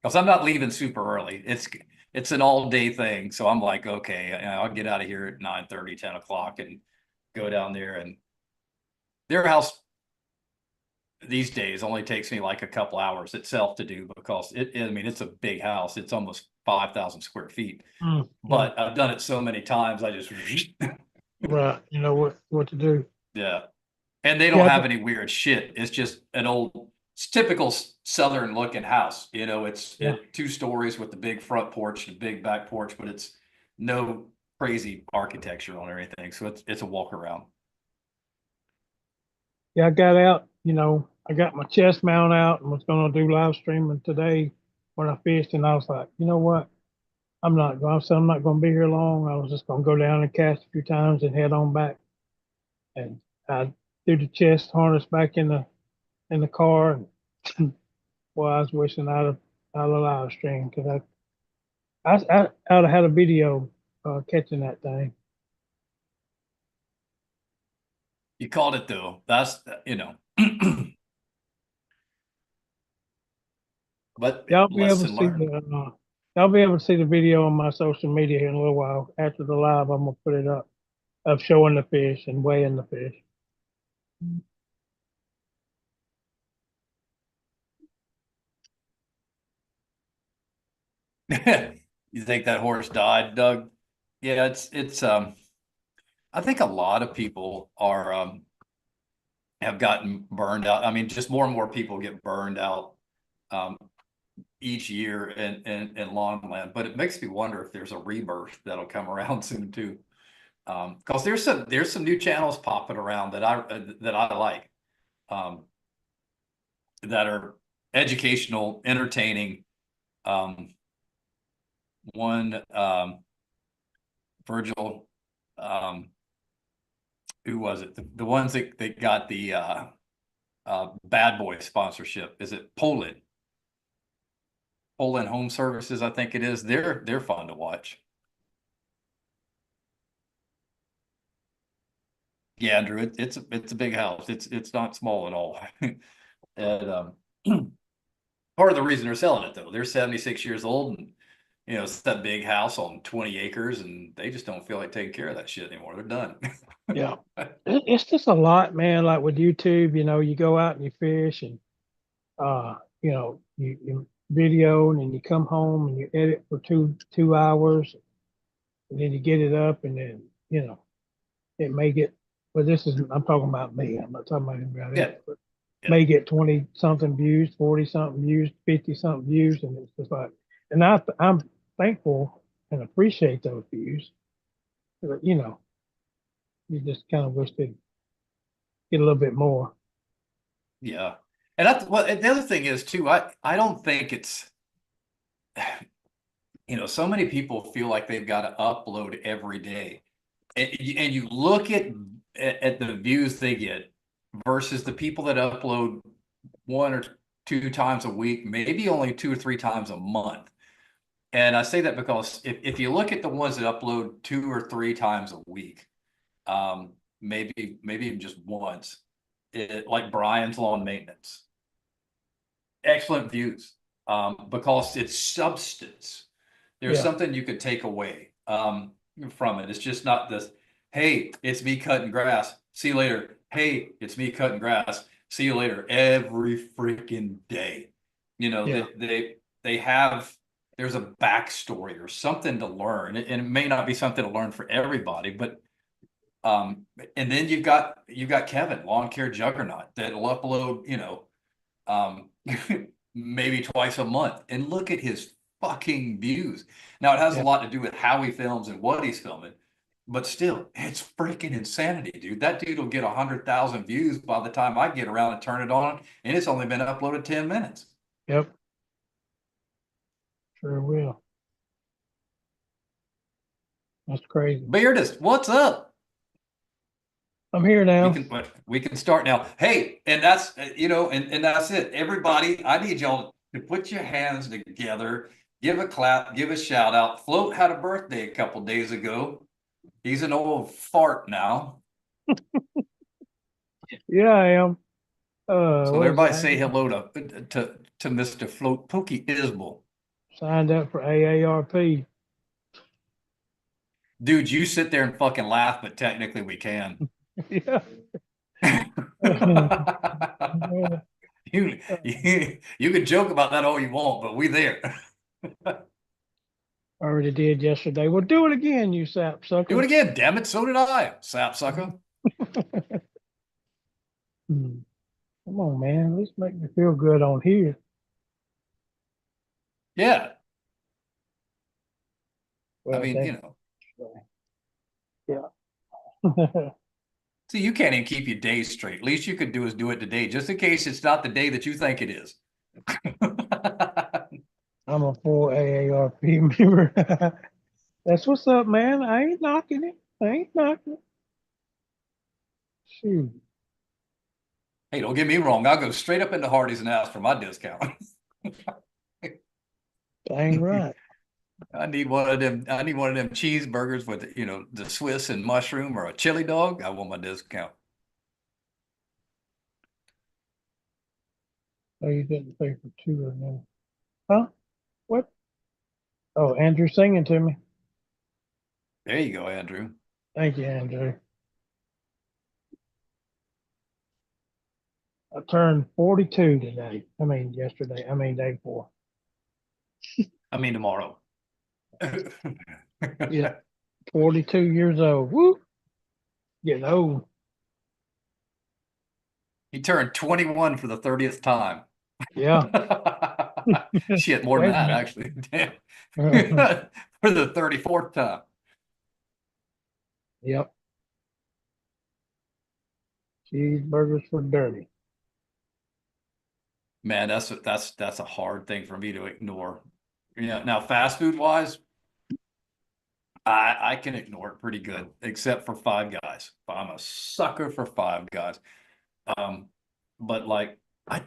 Because I'm not leaving super early. It's an all day thing. So I'm like, okay, I'll get out of here at 9:30, 10 o'clock and go down there. And their house these days only takes me like a couple hours itself to do because I mean, it's a big house. It's almost 5,000 square feet. But I've done it so many times, I just
right. You know what to do.
yeah. And they don't have any weird shit. It's just it's typical Southern looking house. It's 2 stories with the big front porch and big back porch, but it's no crazy architecture on anything. So it's a walk around.
Yeah, I got out, I got my chest mount out and was going to do live streaming today when I fished, and I was like, you know what? I'm not going to be here long. I was just going to go down and cast a few times and head on back. And I threw the chest harness back in the car, and well, I was wishing I'd a live stream because I'd have had a video catching that thing.
You called it though. That's but
Y'all be able to
lesson
see
learned.
y'all be able to see the video on my social media here in a little while. After the live, I'm gonna put it up of showing the fish and weighing the fish.
You think that horse died, Doug? Yeah, it's I think a lot of people are have gotten burned out. I mean, just more and more people get burned out um each year in Longland, but it makes me wonder if there's a rebirth that'll come around soon too. Because there's some new channels popping around that I like, um, that are educational, entertaining. Um, one Virgil, um, who was it? The ones that got the Bad Boy sponsorship. Is it Poland? Poland Home Services, I think it is. They're fun to watch. Yeah, Andrew, it's a big house. It's not small at all. And part of the reason they're selling it though, they're 76 years old, and it's that big house on 20 acres, and they just don't feel like taking care of that shit anymore. They're done.
Yeah, it's just a lot, man. Like with YouTube, you go out and you fish, and you video, and then you come home and you edit for 2 hours, and then you get it up, and then it may get. But I'm talking about me. I'm not talking about anybody
Yeah,
else. But
yeah,
may get 20 something views, 40 something views, 50 something views, and it's just like, and I'm thankful and appreciate those views. But you just kind of wish they'd get a little bit more.
yeah. And that's what the other thing is too. I don't think it's so many people feel like they've got to upload every day, and you look at the views they get versus the people that upload 1 or 2 times a week, maybe only 2 or 3 times a month. And I say that because if you look at the ones that upload 2 or 3 times a week, maybe even just once, like Brian's Lawn Maintenance, excellent views, because it's substance. There's
Yeah,
something you could take away from it. It's just not this, hey, it's me cutting grass. See you later. Hey, it's me cutting grass. See you later. Every freaking day.
yeah,
They have there's a backstory or something to learn. And it may not be something to learn for everybody, but and then you've got Kevin, Lawn Care Juggernaut, that'll upload, um, maybe twice a month. And look at his fucking views. Now, it has a
yeah,
lot to do with how he films and what he's filming, but still, it's freaking insanity, dude. That dude will get 100,000 views by the time I get around and turn it on, and it's only been uploaded 10 minutes.
yep, sure will. That's crazy.
Beardist, what's up?
I'm here
We
now.
can we can start now. Hey, and that's and that's it. Everybody, I need y'all to put your hands together, give a clap, give a shout out. Float had a birthday a couple days ago. He's an old fart now.
Yeah, I am.
So
What is it?
everybody say hello to Mr. Float Pookie Isbell.
Signed up for AARP.
Dude, you sit there and fucking laugh, but technically we can.
Yeah.
You can joke about that all you want, but we there.
Already did yesterday. Well, do it again, you sap
Do it
sucker.
again, damn it. So did I, sapsucker.
Hmm. Come on, man. Let's make me feel good on here.
Yeah. I
Well,
mean,
damn. Yeah.
See, you can't even keep your days straight. Least you could do is do it today, just in case it's not the day that you think it is.
I'm a full AARP member. That's what's up, man. I ain't knocking it. I ain't knocking it. Shoot.
Hey, don't get me wrong. I'll go straight up into Hardee's and ask for my discount.
Dang right.
I need one of them. I need one of them cheeseburgers with, the Swiss and mushroom, or a chili dog. I want my discount.
Oh, you didn't pay for two of them. Huh? What? Oh, Andrew singing to me.
There you go, Andrew.
Thank you, Andrew. I turned 42 today. I mean, yesterday. I mean, day before.
I mean, tomorrow.
Yeah. 42 years old. Woo! Getting old.
He turned 21 for the 30th time.
Yeah.
Shit, more than
Wait a
that,
minute.
actually. Damn. For the 34th time.
Yep. Cheeseburgers for dirty.
Man, that's a hard thing for me to ignore. Now fast food wise, I can ignore it pretty good, except for Five Guys. I'm a sucker for Five Guys. But like I,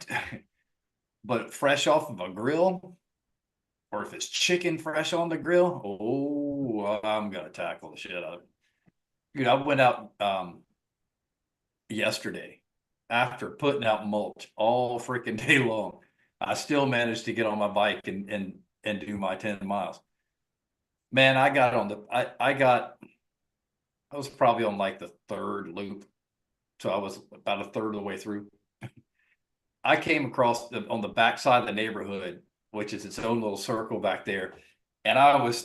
but fresh off of a grill, or if it's chicken fresh on the grill, oh, I'm gonna tackle the shit out of it. Dude, I went out yesterday after putting out mulch all freaking day long. I still managed to get on my bike and do my 10 miles. Man, I was probably on like the third loop. So I was about a third of the way through. I came across on the back side of the neighborhood, which is its own little circle back there. And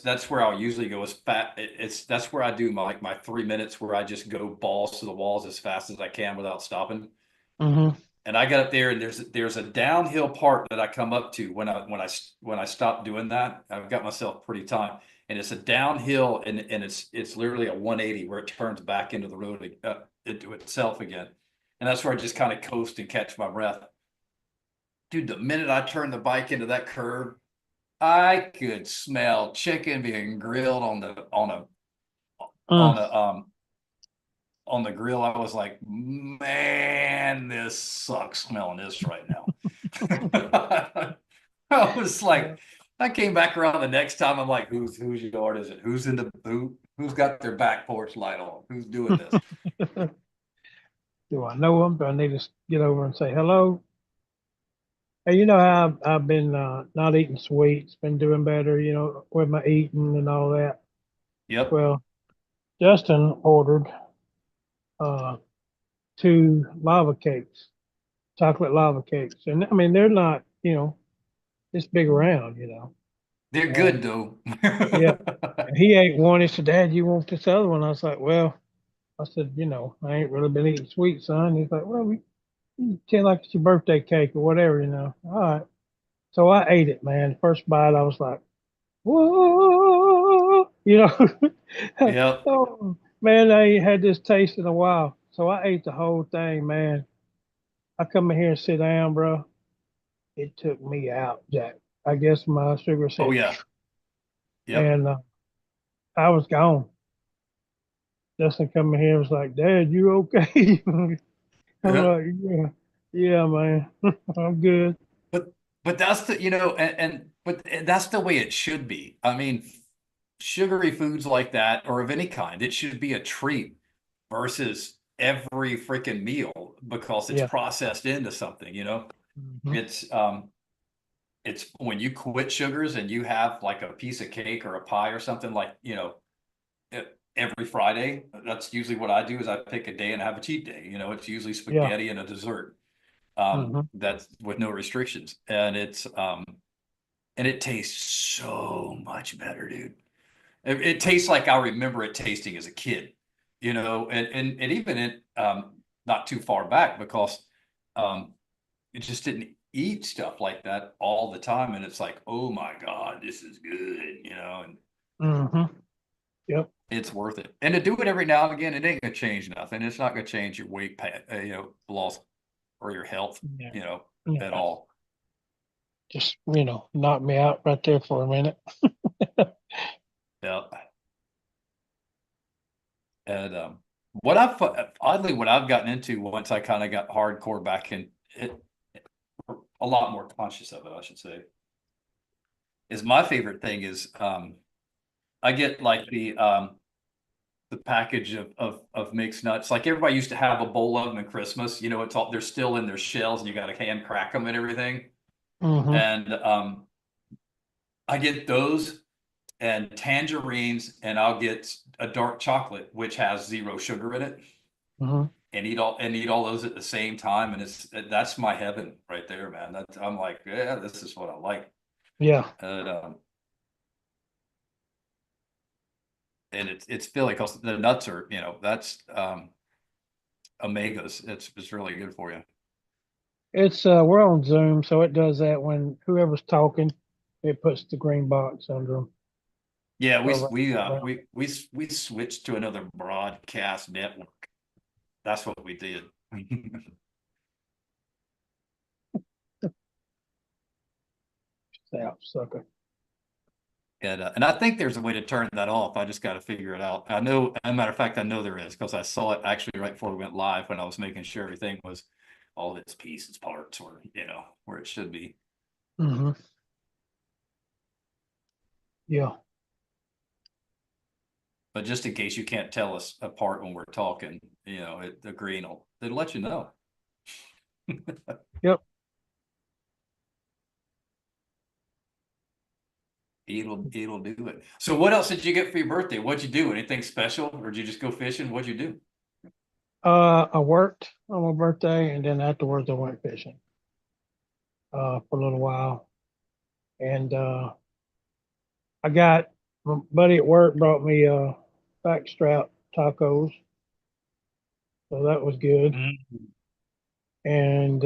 that's where I'll usually go as fat. That's where I do my 3 minutes where I just go balls to the walls as fast as I can without stopping.
Mm-hmm.
And I got up there, and there's a downhill part that I come up to when I stop doing that. I've got myself pretty timed, and it's a downhill, and it's literally a 180 where it turns back into the road into itself again, and that's where I just kind of coast and catch my breath. Dude, the minute I turned the bike into that curve, I could smell chicken being grilled on a on the grill. I was like, man, this sucks smelling this right now. I was like, I came back around the next time. I'm like, whose yard is it? Who's got their back porch light on? Who's doing this?
Do I know them? Do I need to get over and say hello? Hey, you know how I've been not eating sweets, been doing better, with my eating and all that.
Yep.
Well, Justin ordered uh, two lava cakes, chocolate lava cakes. And I mean, they're not, this big around.
They're
And
good though.
yeah, and he ate one. He said, Dad, you want this other one? I was like, well, I said, I ain't really been eating sweets, son. He's like, well, we you tell like it's your birthday cake or whatever. All right. So I ate it, man. First bite, I was like, whoa,
Yep.
oh, man, I ain't had this taste in a while. So I ate the whole thing, man. I come in here and sit down, bro. It took me out, Jack. I guess my sugar
Oh
said,
yeah. Yep.
and I was gone. Justin come in here and was like, Dad, you okay? I'm
Yep.
like, yeah, yeah, man, I'm good.
But that's but that's the way it should be. I mean, sugary foods like that, or of any kind, it should be a treat versus every freaking meal because it's
Yeah.
processed into something.
Hmm.
It's when you quit sugars and you have like a piece of cake or a pie or something like, every Friday. That's usually what I do is I pick a day and have a cheat day. It's usually
Yeah.
spaghetti and a dessert.
Hmm.
That's with no restrictions. And it tastes so much better, dude. It tastes like I remember it tasting as a kid, and even not too far back because it just didn't eat stuff like that all the time. And it's like, oh my God, this is good, and
Hmm. Yep.
It's worth it. And to do it every now and again, it ain't gonna change nothing. It's not gonna change your weight, loss or your health,
Yeah.
at
Yeah.
all.
Just, knock me out right there for a minute.
Yeah. And oddly, what I've gotten into once I kind of got hardcore back in it, a lot more conscious of it, I should say, is my favorite thing is I get like the package of mixed nuts. Like everybody used to have a bowl of them at Christmas. It's all they're still in their shells, and you got to hand crack them and everything.
Mm-hmm.
And I get those and tangerines, and I'll get a dark chocolate which has zero sugar in it,
Mm-hmm.
and eat all those at the same time, and that's my heaven right there, man. I'm like, yeah, this is what I like.
Yeah.
And it's filling because the nuts are, that's omegas. It's really good for you.
It's we're on Zoom, so it does that when whoever's talking, it puts the green box under them.
Yeah, we
Around,
we uh
around.
we we we switched to another broadcast network. That's what we did.
Out, sucker.
And I think there's a way to turn that off. I just got to figure it out. I know, as a matter of fact, I know there is because I saw it actually right before we went live when I was making sure everything was all of its pieces, parts, or where it should be.
Mm-hmm. Yeah.
But just in case you can't tell us apart when we're talking, the green it'll let you know.
Yep.
It'll do it. So what else did you get for your birthday? What'd you do? Anything special, or did you just go fishing? What'd you do?
I worked on my birthday, and then afterwards I went fishing for a little while, and I got my buddy at work brought me backstrap tacos, so that was good.
Mm.
And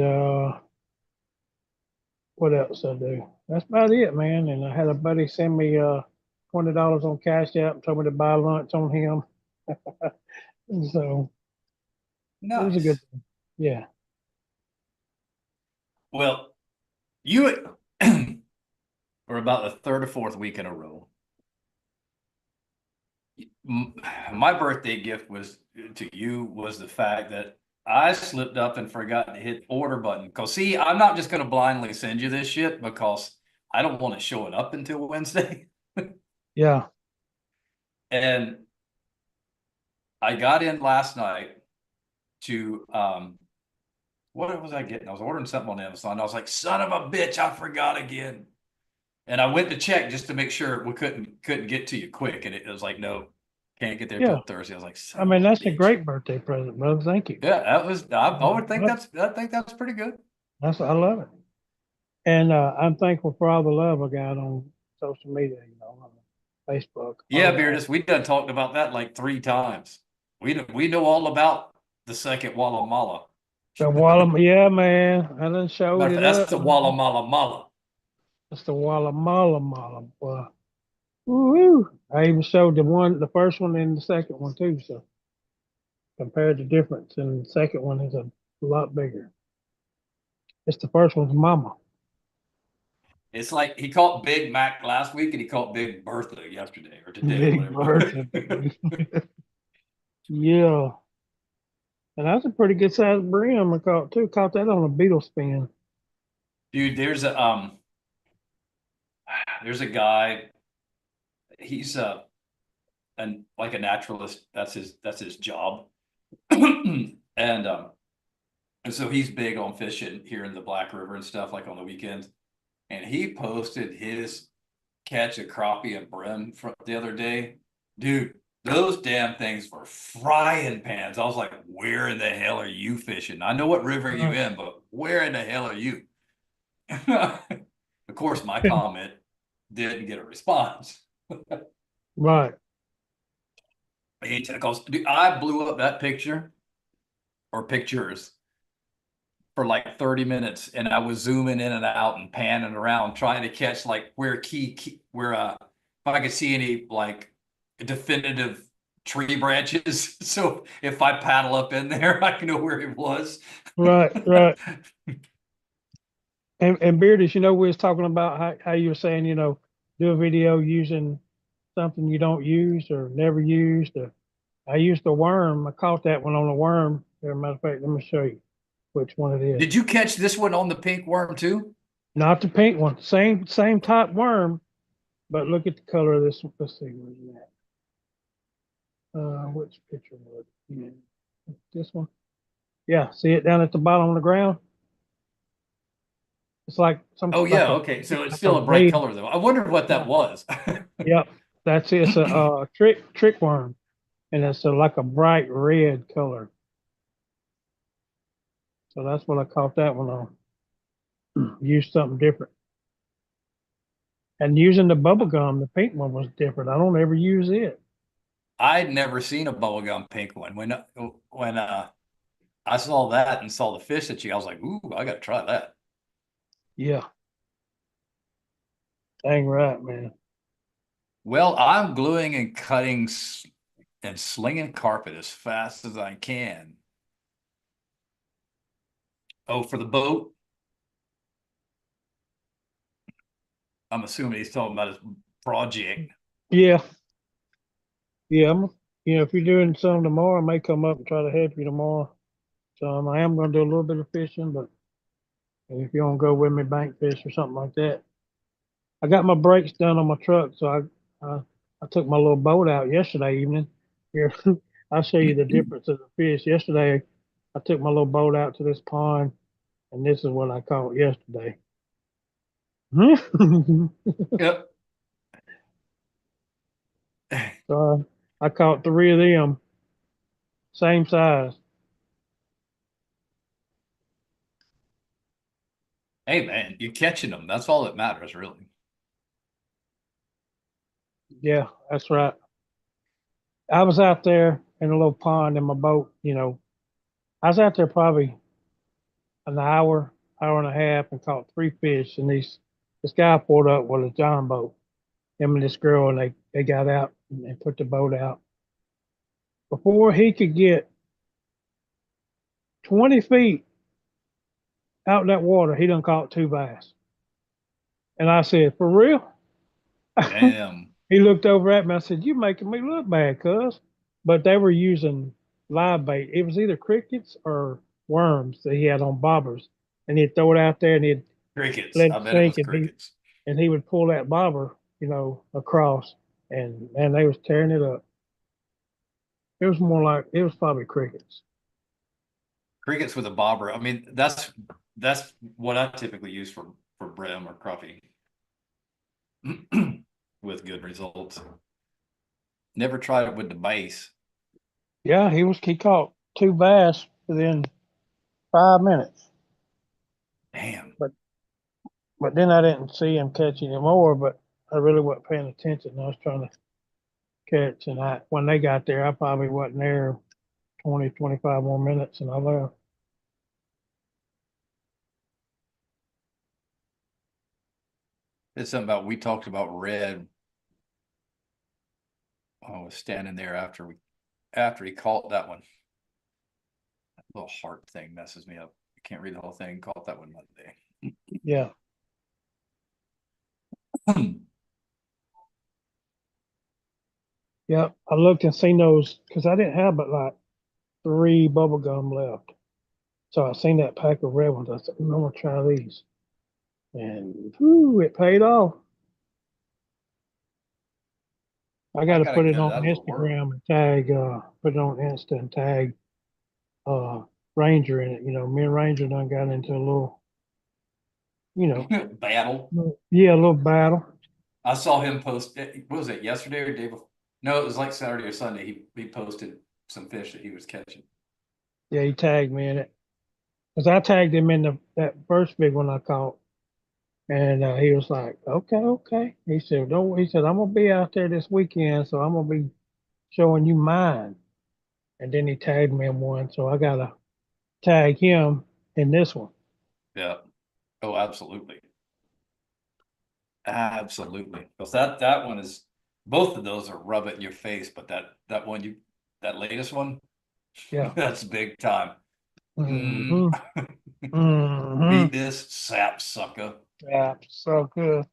what else I do? That's about it, man. And I had a buddy send me $20 on Cash App and told me to buy lunch on him. And so it was a good
Nice.
thing. Yeah.
Well, you or about the third or fourth week in a row. My birthday gift was to you was the fact that I slipped up and forgot to hit order button. Because see, I'm not just going to blindly send you this shit because I don't want it showing up until Wednesday.
Yeah.
And I got in last night to what was I getting? I was ordering something on Amazon. I was like, son of a bitch, I forgot again. And I went to check just to make sure we couldn't get to you quick. And it was like, no, can't get there
Yeah.
till Thursday. I was like,
I
son of
mean,
a
that's a
bitch.
great birthday present, brother. Thank you.
Yeah, that was. I would think
But
that's pretty good.
I love it. And I'm thankful for all the love I got on social media, on Facebook,
Yeah,
all that.
Beardus, we done talked about that like 3 times. We know all about the second Walla Mala.
The Walla, yeah, man. I done showed
Matter of
it
fact, that's
up,
the Walla
man.
Mala Mala.
It's the Walla Mala Mala, boy. Woo! I even showed the first one and the second one too. So compared the difference, and the second one is a lot bigger. It's the first one's mama.
It's like he caught Big Mac last week and he caught Big Bertha yesterday or today,
Big Bertha,
whatever.
baby. Yeah. And that's a pretty good sized brim I caught too. Caught that on a beetle spin.
Dude, there's a guy. He's like a naturalist. That's his job. And so he's big on fishing here in the Black River and stuff like on the weekends. And he posted his catch of crappie and brim the other day. Dude, those damn things were frying pans. I was like, where in the hell are you fishing? I know what river you in, but where in the hell are you? Of course, my comment didn't get a response.
Right.
Because I blew up that picture or pictures for like 30 minutes, and I was zooming in and out and panning around trying to catch like where if I could see any like definitive tree branches. So if I paddle up in there, I know where it was.
Right, right. And Beardish, we was talking about how you were saying, do a video using something you don't use or never used. Or I used a worm. I caught that one on a worm. As a matter of fact, let me show you which one it is.
Did you catch this one on the pink worm too?
Not the pink one. Same type worm, but look at the color of this one. Let's see where's that. Which picture was it? Yeah. This one. Yeah, see it down at the bottom of the ground? It's like
Oh
like
yeah,
a
okay. So it's
like a
still a bright
red.
color though. I wondered what that
Yeah.
was.
Yep. That's it. It's a trick worm, and it's like a bright red color. So that's what I caught that one on. Use something different. And using the bubble gum, the pink one was different. I don't ever use it.
I'd never seen a bubblegum pink one. When I saw that and saw the fish that I was like, ooh, I gotta try that.
Yeah. Dang right, man.
Well, I'm gluing and cutting and slinging carpet as fast as I can. Oh, for the boat? I'm assuming he's talking about his project.
Yeah. Yeah. If you're doing something tomorrow, I may come up and try to help you tomorrow. So I am going to do a little bit of fishing, but if you want to go with me, bank fish or something like that. I got my brakes done on my truck, so I, I took my little boat out yesterday evening. Here, I'll show you the difference of the fish. Yesterday, I took my little boat out to this pond, and this is what I caught yesterday.
Yep.
So I caught three of them, same size.
Hey man, you're catching them. That's all that matters, really.
Yeah, that's right. I was out there in a little pond in my boat. I was out there probably an hour and a half, and caught three fish. And this guy pulled up with a john boat. Him and this girl, and they got out and put the boat out. Before he could get 20 feet out in that water, he done caught two bass. And I said, "For real?"
Damn.
He looked over at me. I said, "You making me look bad, cuz." But they were using live bait. It was either crickets or worms that he had on bobbers. And he'd throw it out there and he'd
Crickets.
let
I
it
bet it
sink,
was
and
crickets.
he would pull that bobber, across. And man, they was tearing it up. It was probably crickets.
Crickets with a bobber. I mean, that's what I typically use for brim or crappie with good results. Never tried it with the base.
Yeah, he caught two bass within 5 minutes.
Damn.
But then I didn't see him catch any more, but I really wasn't paying attention. I was trying to catch, and when they got there, I probably wasn't there 20, 25 more minutes, and I left.
It's something about we talked about red. I was standing there after he caught that one. That little heart thing messes me up. I can't read the whole thing. Caught that one Monday.
Yeah, yeah. I looked and seen those because I didn't have but like three bubble gum left. So I seen that pack of red ones. I said, I'm gonna try these, and whew, it paid off. I got
I
to
gotta
put it
cut it
on
out of the work.
Instagram and put it on Insta and tag uh, Ranger in it. Me and Ranger done got into a little, you know,
Battle.
yeah, a little battle.
I saw him post. What was it, yesterday or day before? No, it was like Saturday or Sunday. He posted some fish that he was catching.
Yeah, he tagged me in it because I tagged him in that first big one I caught, and he was like, "Okay, okay." He said, "Don't." He said, "I'm gonna be out there this weekend, so I'm gonna be showing you mine." And then he tagged me in one, so I gotta tag him in this one.
Yeah. Oh, absolutely. Absolutely. Because that one is Both of those are rub it in your face, but that latest one,
Yeah.
that's big time. Mm.
Mm-hmm. Mm-hmm.
Beat this sap sucker.
Yeah, so good.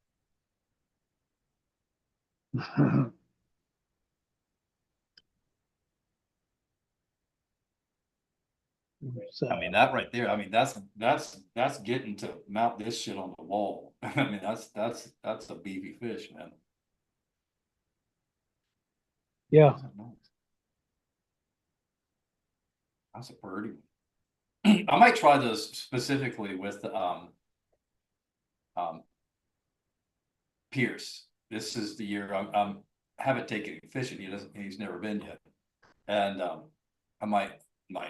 I mean
So,
that right there. I mean that's getting to mount this shit on the wall. I mean that's a beefy fish, man.
yeah.
That's a nice. That's a pretty one. I might try those specifically with um Pierce. This is the year I'm haven't taken him fishing. He's never been yet. And I might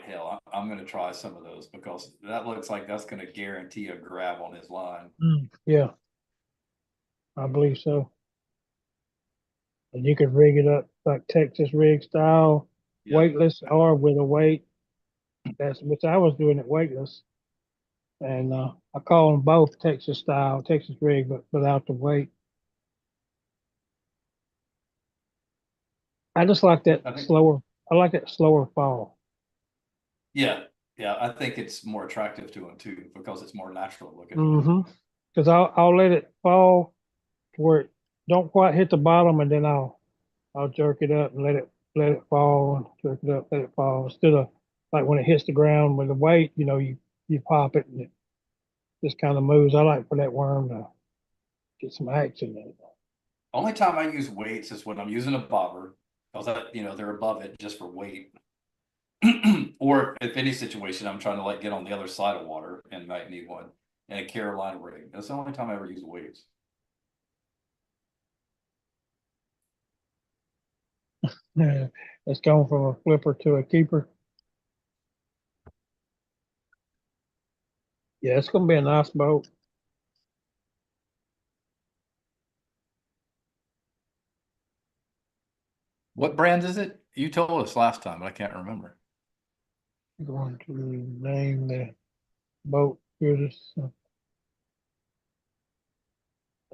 hell, I'm gonna try some of those because that looks like that's gonna guarantee a grab on his line.
Yeah, I believe so. And you could rig it up like Texas rig style,
Yep.
weightless or with a weight. That's which I was doing it weightless. And I call them both Texas style, Texas rig, but without the weight. I just like that
I think
slower. I like that slower fall.
yeah, yeah, I think it's more attractive to him too because it's more natural looking.
Mm-hmm. Because I'll let it fall to where it don't quite hit the bottom, and then I'll jerk it up and let it fall, and jerk it up, let it fall. Instead of like when it hits the ground with the weight, you pop it and it just kind of moves. I like for that worm to get some action in it.
Only time I use weights is when I'm using a bobber because they're above it just for weight. Or if any situation I'm trying to like get on the other side of water and might need one and a Carolina rig. That's the only time I ever use weights.
Yeah, it's going from a flipper to a keeper. Yeah, it's gonna be a nice boat.
What brand is it? You told us last time, but I can't remember.
I'm going to name the boat here.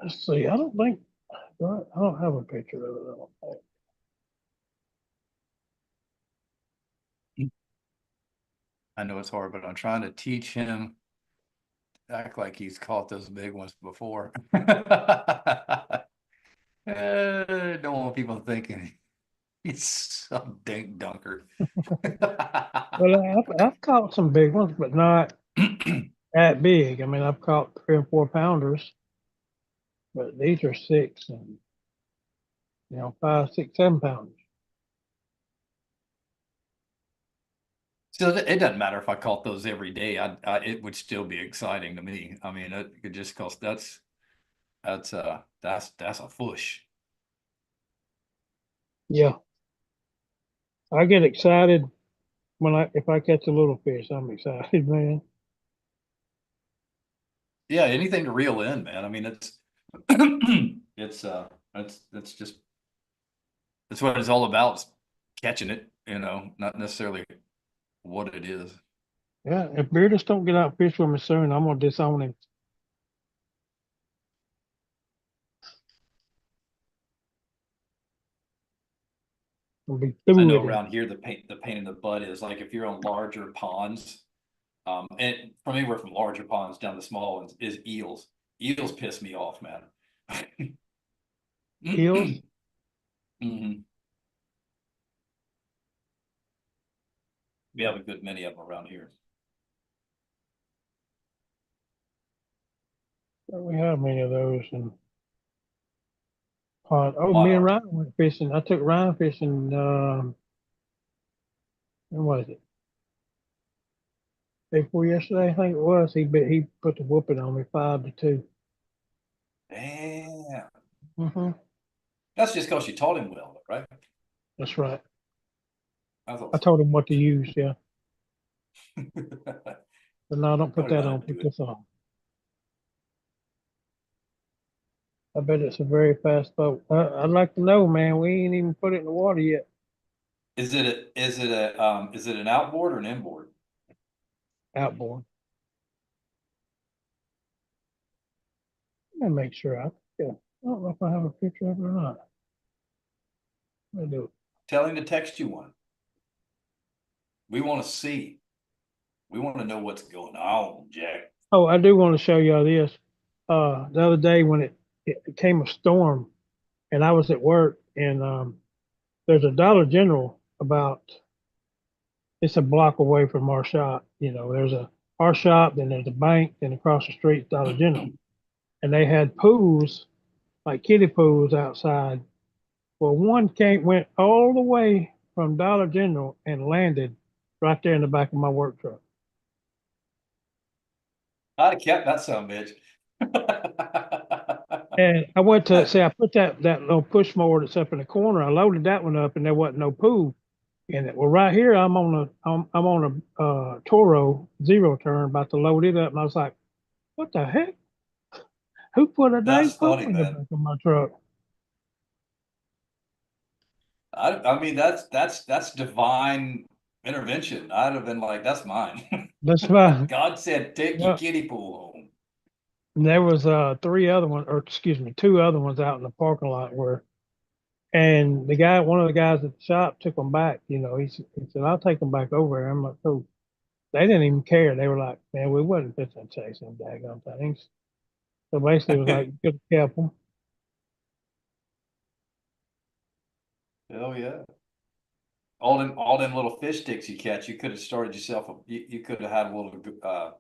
Let's see. I don't think I don't have a picture of it. I don't think.
I know it's hard, but I'm trying to teach him to act like he's caught those big ones before. Don't want people thinking he's some dink dunker.
Well, I've caught some big ones, but not that big. I mean, I've caught 3 and 4 pounders, but these are 6 and 5, 6, 7 pounders.
So it doesn't matter if I caught those every day. It would still be exciting to me. I mean, it could just cause that's a push.
Yeah, I get excited when I if I catch a little fish. I'm excited, man.
Yeah, anything to reel in, man. I mean, it's it's that's just that's what it's all about, is catching it, not necessarily what it is.
Yeah, if Beardus don't get out and fish with me soon, I'm gonna disown him. I'll be
I
through
know
with him.
around here the pain in the butt is like if you're on larger ponds, and from anywhere from larger ponds down to small ones is eels. Eels piss me off, man.
Eels.
Mhm. We have a good many of them around here.
We have many of those in pond. Oh, me and
Wow.
Ryan went fishing. I took Ryan fishing. When was it? Day before yesterday, I think it was. He put the whooping on me 5-2.
Damn.
Mm-hmm.
That's just because you taught him well, right?
That's right.
I
I
thought
told him what to use. Yeah,
so.
but no, don't put
Taught him
that
how to
on.
do
Put
it.
this on. I bet it's a very fast boat. I'd like to know, man. We ain't even put it in the water yet.
Is it an outboard or an inboard?
Outboard. Let me make sure. Yeah. I don't know if I have a picture of it or not. I do.
Tell him to text you one. We want to see. We want to know what's going on, Jack.
Oh, I do want to show y'all this. The other day when it came a storm and I was at work and there's a Dollar General about it's a block away from our shop. You know, there's our shop, then there's a bank, then across the street Dollar General, and they had pools like kiddie pools outside. Well, one went all the way from Dollar General and landed right there in the back of my work truck.
I'd have kept that son of a bitch.
And I went to say I put that little push mower that's up in the corner. I loaded that one up, and there wasn't no pool in it. Well, right here I'm on a Toro zero turn, about to load it up, and I was like, "What the heck? Who put a dang
That's
pool
funny,
in the
man.
back of my truck?"
I mean, that's divine intervention. I'd have been like, that's mine.
That's why.
God said, take your
Yeah.
kiddie pool home.
And there was three other ones, or excuse me, two other ones out in the parking lot where, and one of the guys at the shop took them back. You know, he said, "I'll take them back over." I'm like, "Cool." They didn't even care. They were like, "Man, we wasn't fixing to chase them daggone things." So basically, it was like, "You could have kept them."
Hell yeah. All them little fish sticks you catch, you could have started yourself, you could have had a little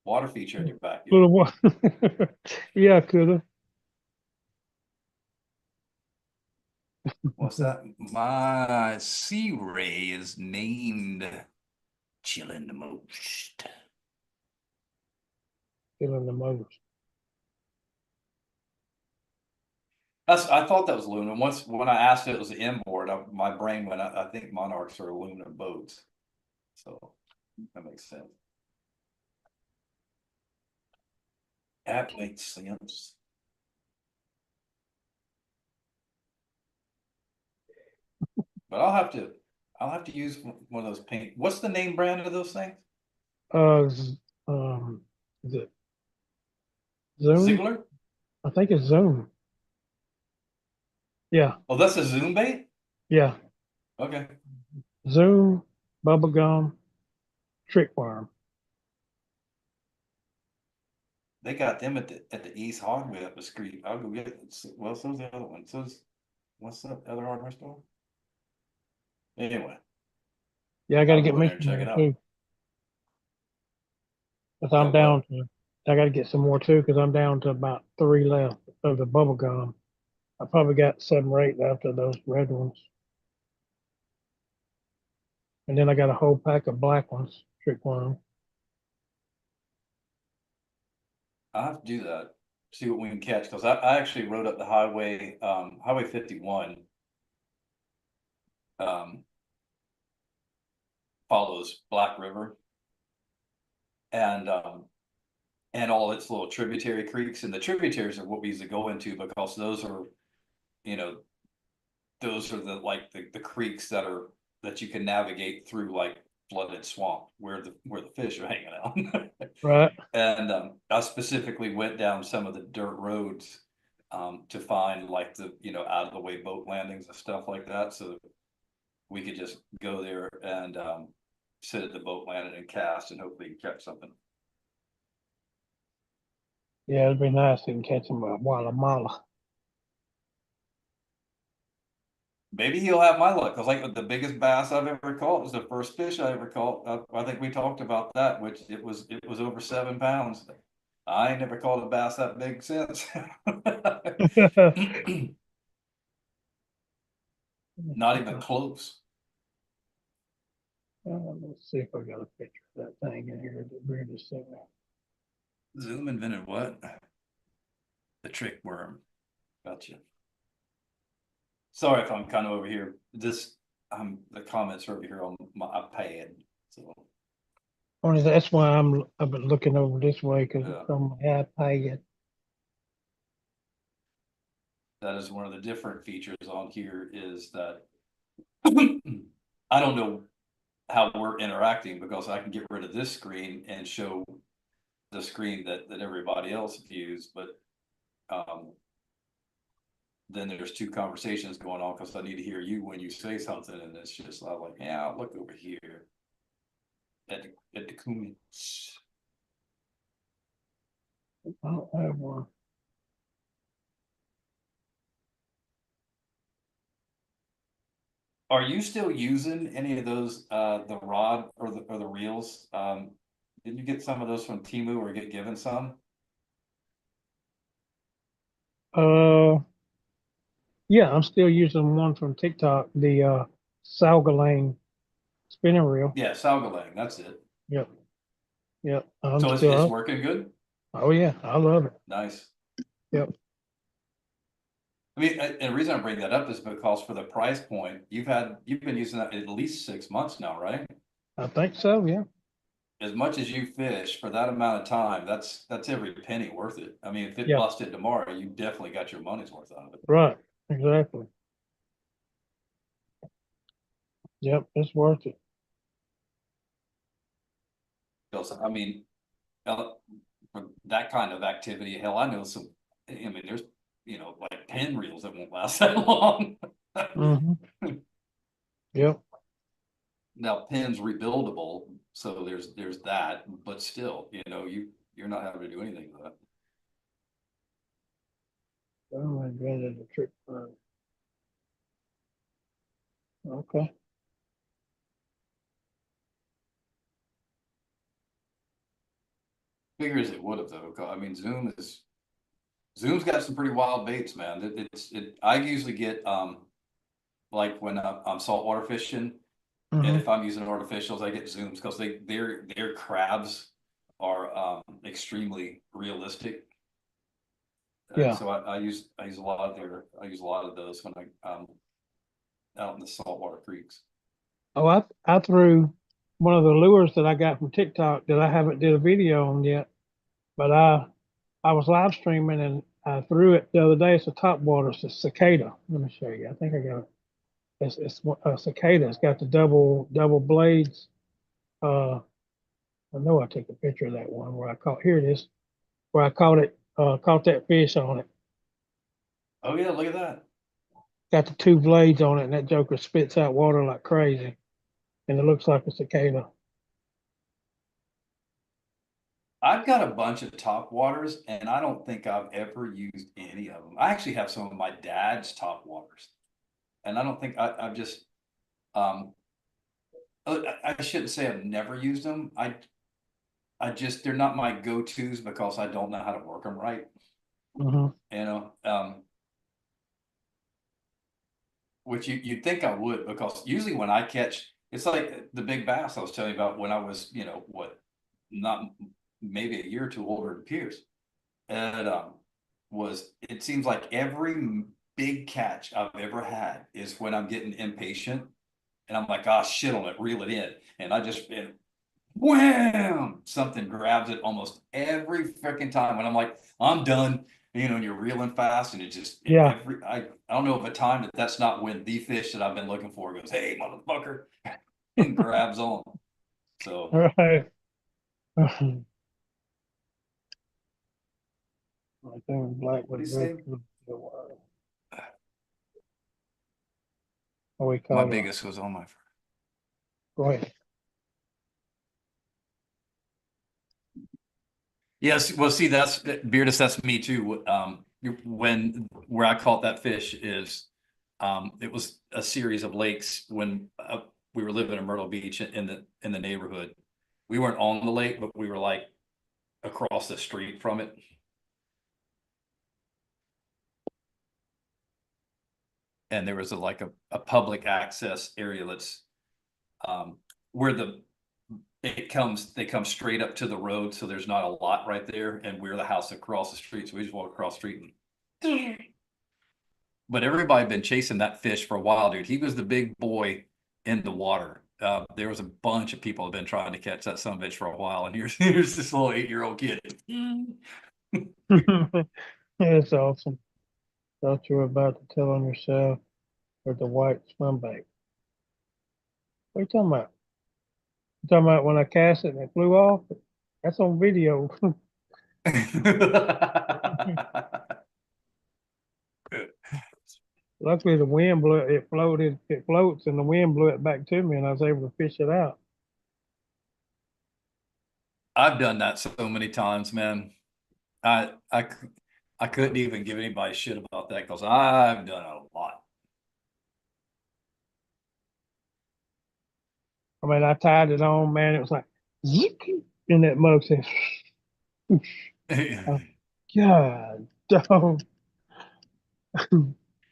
water feature in your backyard.
Little one. Yeah, I could have.
What's that? My sea ray is named Chillin' the Most.
Feeling the most.
I thought that was aluminum. Once when I asked if it was an inboard, my brain went, I think Monarchs are aluminum boats. So that makes sense. That makes sense. But I'll have to use one of those paint. What's the name brand of those things?
Uh, z- um, is it Zoom?
Ziegler?
I think it's Zoom. Yeah,
Oh, that's a Zoom bait?
yeah.
Okay.
Zoom, bubblegum, trick worm.
They got them at the East Hardware up the street. I'll go get it. Well, so's the other one. So's what's the other hardware store? Anyway,
Yeah, I got to
I'll
get
go in
me
there and
some
check
more
it out.
too. Cause I'm
Got
down
what?
to. I got to get some more too, cause I'm down to about three left of the bubblegum. I probably got 7 or 8 left of those red ones, and then I got a whole pack of black ones, trick worm.
I'll have to do that. See what we can catch because I actually rode up the highway, Highway 51, um, follows Black River and and all its little tributary creeks. And the tributaries are what we usually go into because those are, you know, those are the like the creeks that you can navigate through like flooded swamp where the fish are hanging out.
Right.
And I specifically went down some of the dirt roads to find like the out of the way boat landings and stuff like that, so we could just go there and sit at the boat landing and cast and hopefully catch something.
Yeah, it'd be nice if you can catch them a Guatemala.
Maybe he'll have my luck because like the biggest bass I've ever caught was the first fish I ever caught. I think we talked about that, which it was over 7 pounds. I ain't never caught a bass that big since. Not even close.
Let's see if I got a picture of that thing in here. The weirdest thing.
Zoom invented what? The trick worm. Gotcha. Sorry if I'm kind of over here. The comments are over here on my iPad. So
Only that's why I've been looking over this way because
yeah,
it's on my iPad.
that is one of the different features on here is that I don't know how we're interacting because I can get rid of this screen and show the screen that everybody else views, but um then there's two conversations going on because I need to hear you when you say something, and it's just I'm like, yeah, I'll look over here at the comments.
I don't have one.
Are you still using any of those the rod or the reels? Did you get some of those from Temu or get given some?
Uh, yeah, I'm still using one from TikTok, the Salgalane spinning reel.
Yeah, Salgalang, that's it.
Yep, yep. I'm
So
still
it's
up.
working good.
Oh yeah, I love it.
Nice.
Yep,
I mean, and the reason I bring that up is because for the price point, you've been using that at least 6 months now, right?
I think so. Yeah,
As much as you fish for that amount of time, that's every penny worth it. I mean, if it
yeah,
busted tomorrow, you definitely got your money's worth out of it.
right, exactly. Yep, it's worth it.
Because I mean, uh, for that kind of activity, hell, I know some. I mean, there's like pen reels that won't last that long.
Hmm. Yep.
Now, pen's rebuildable, so there's that, but still, you're not having to do anything with it.
Oh my God, that's a trick. Okay.
Figures it would have though. I mean, Zoom's got some pretty wild baits, man. I usually get like when I'm saltwater fishing, and
Hmm.
if I'm using artificials, I get Zooms because their crabs are extremely realistic.
Yeah.
So I use a lot of those when I'm out in the saltwater creeks.
Oh, I threw one of the lures that I got from TikTok that I haven't did a video on yet, but I was live streaming and I threw it the other day. It's a top water. It's a cicada. Let me show you. I think I got it. It's a cicada. It's got the double blades. I know I took a picture of that one where I caught. Here it is. Where I caught it. Caught that fish on it.
Oh yeah, look at that.
Got the two blades on it, and that joker spits out water like crazy, and it looks like a cicada.
I've got a bunch of top waters, and I don't think I've ever used any of them. I actually have some of my dad's top waters, and I don't think I've just um I shouldn't say I've never used them. I just they're not my go-tos because I don't know how to work them right.
Hmm.
You know, which you'd think I would because usually when I catch, it's like the big bass I was telling you about when I was, not maybe a year or two older than Pierce. And it seems like every big catch I've ever had is when I'm getting impatient and I'm like, oh shit on it, reel it in. And I just wham, something grabs it almost every freaking time. And I'm like, I'm done. And you're reeling fast, and it just
Yeah.
I don't know of a time that's not when the fish that I've been looking for goes, hey motherfucker, and grabs on. So
All right. I think black
what do
with
you
red.
say?
Oh, we
My
caught
biggest was on my.
go ahead.
Yes, well, see, that's Beardus. That's me too. When where I caught that fish is, it was a series of lakes when we were living in Myrtle Beach in the neighborhood. We weren't on the lake, but we were like across the street from it. And there was a public access area that's where they come straight up to the road, so there's not a lot right there, and we're the house across the street, so we just walk across the street. But everybody had been chasing that fish for a while, dude. He was the big boy in the water. There was a bunch of people have been trying to catch that son of a bitch for a while, and here's this little 8-year-old kid.
That's awesome. Thought you were about to tell on yourself with the white swim bait. What are you talking about? You talking about when I cast it and it flew off? That's on video. luckily the wind blew it. It floats, and the wind blew it back to me, and I was able to fish it out.
I've done that so many times, man. I I I couldn't even give anybody shit about that because I've done it a lot.
I mean, I tied it on, man. It was like, zip, and that mug says, oh, God, dog.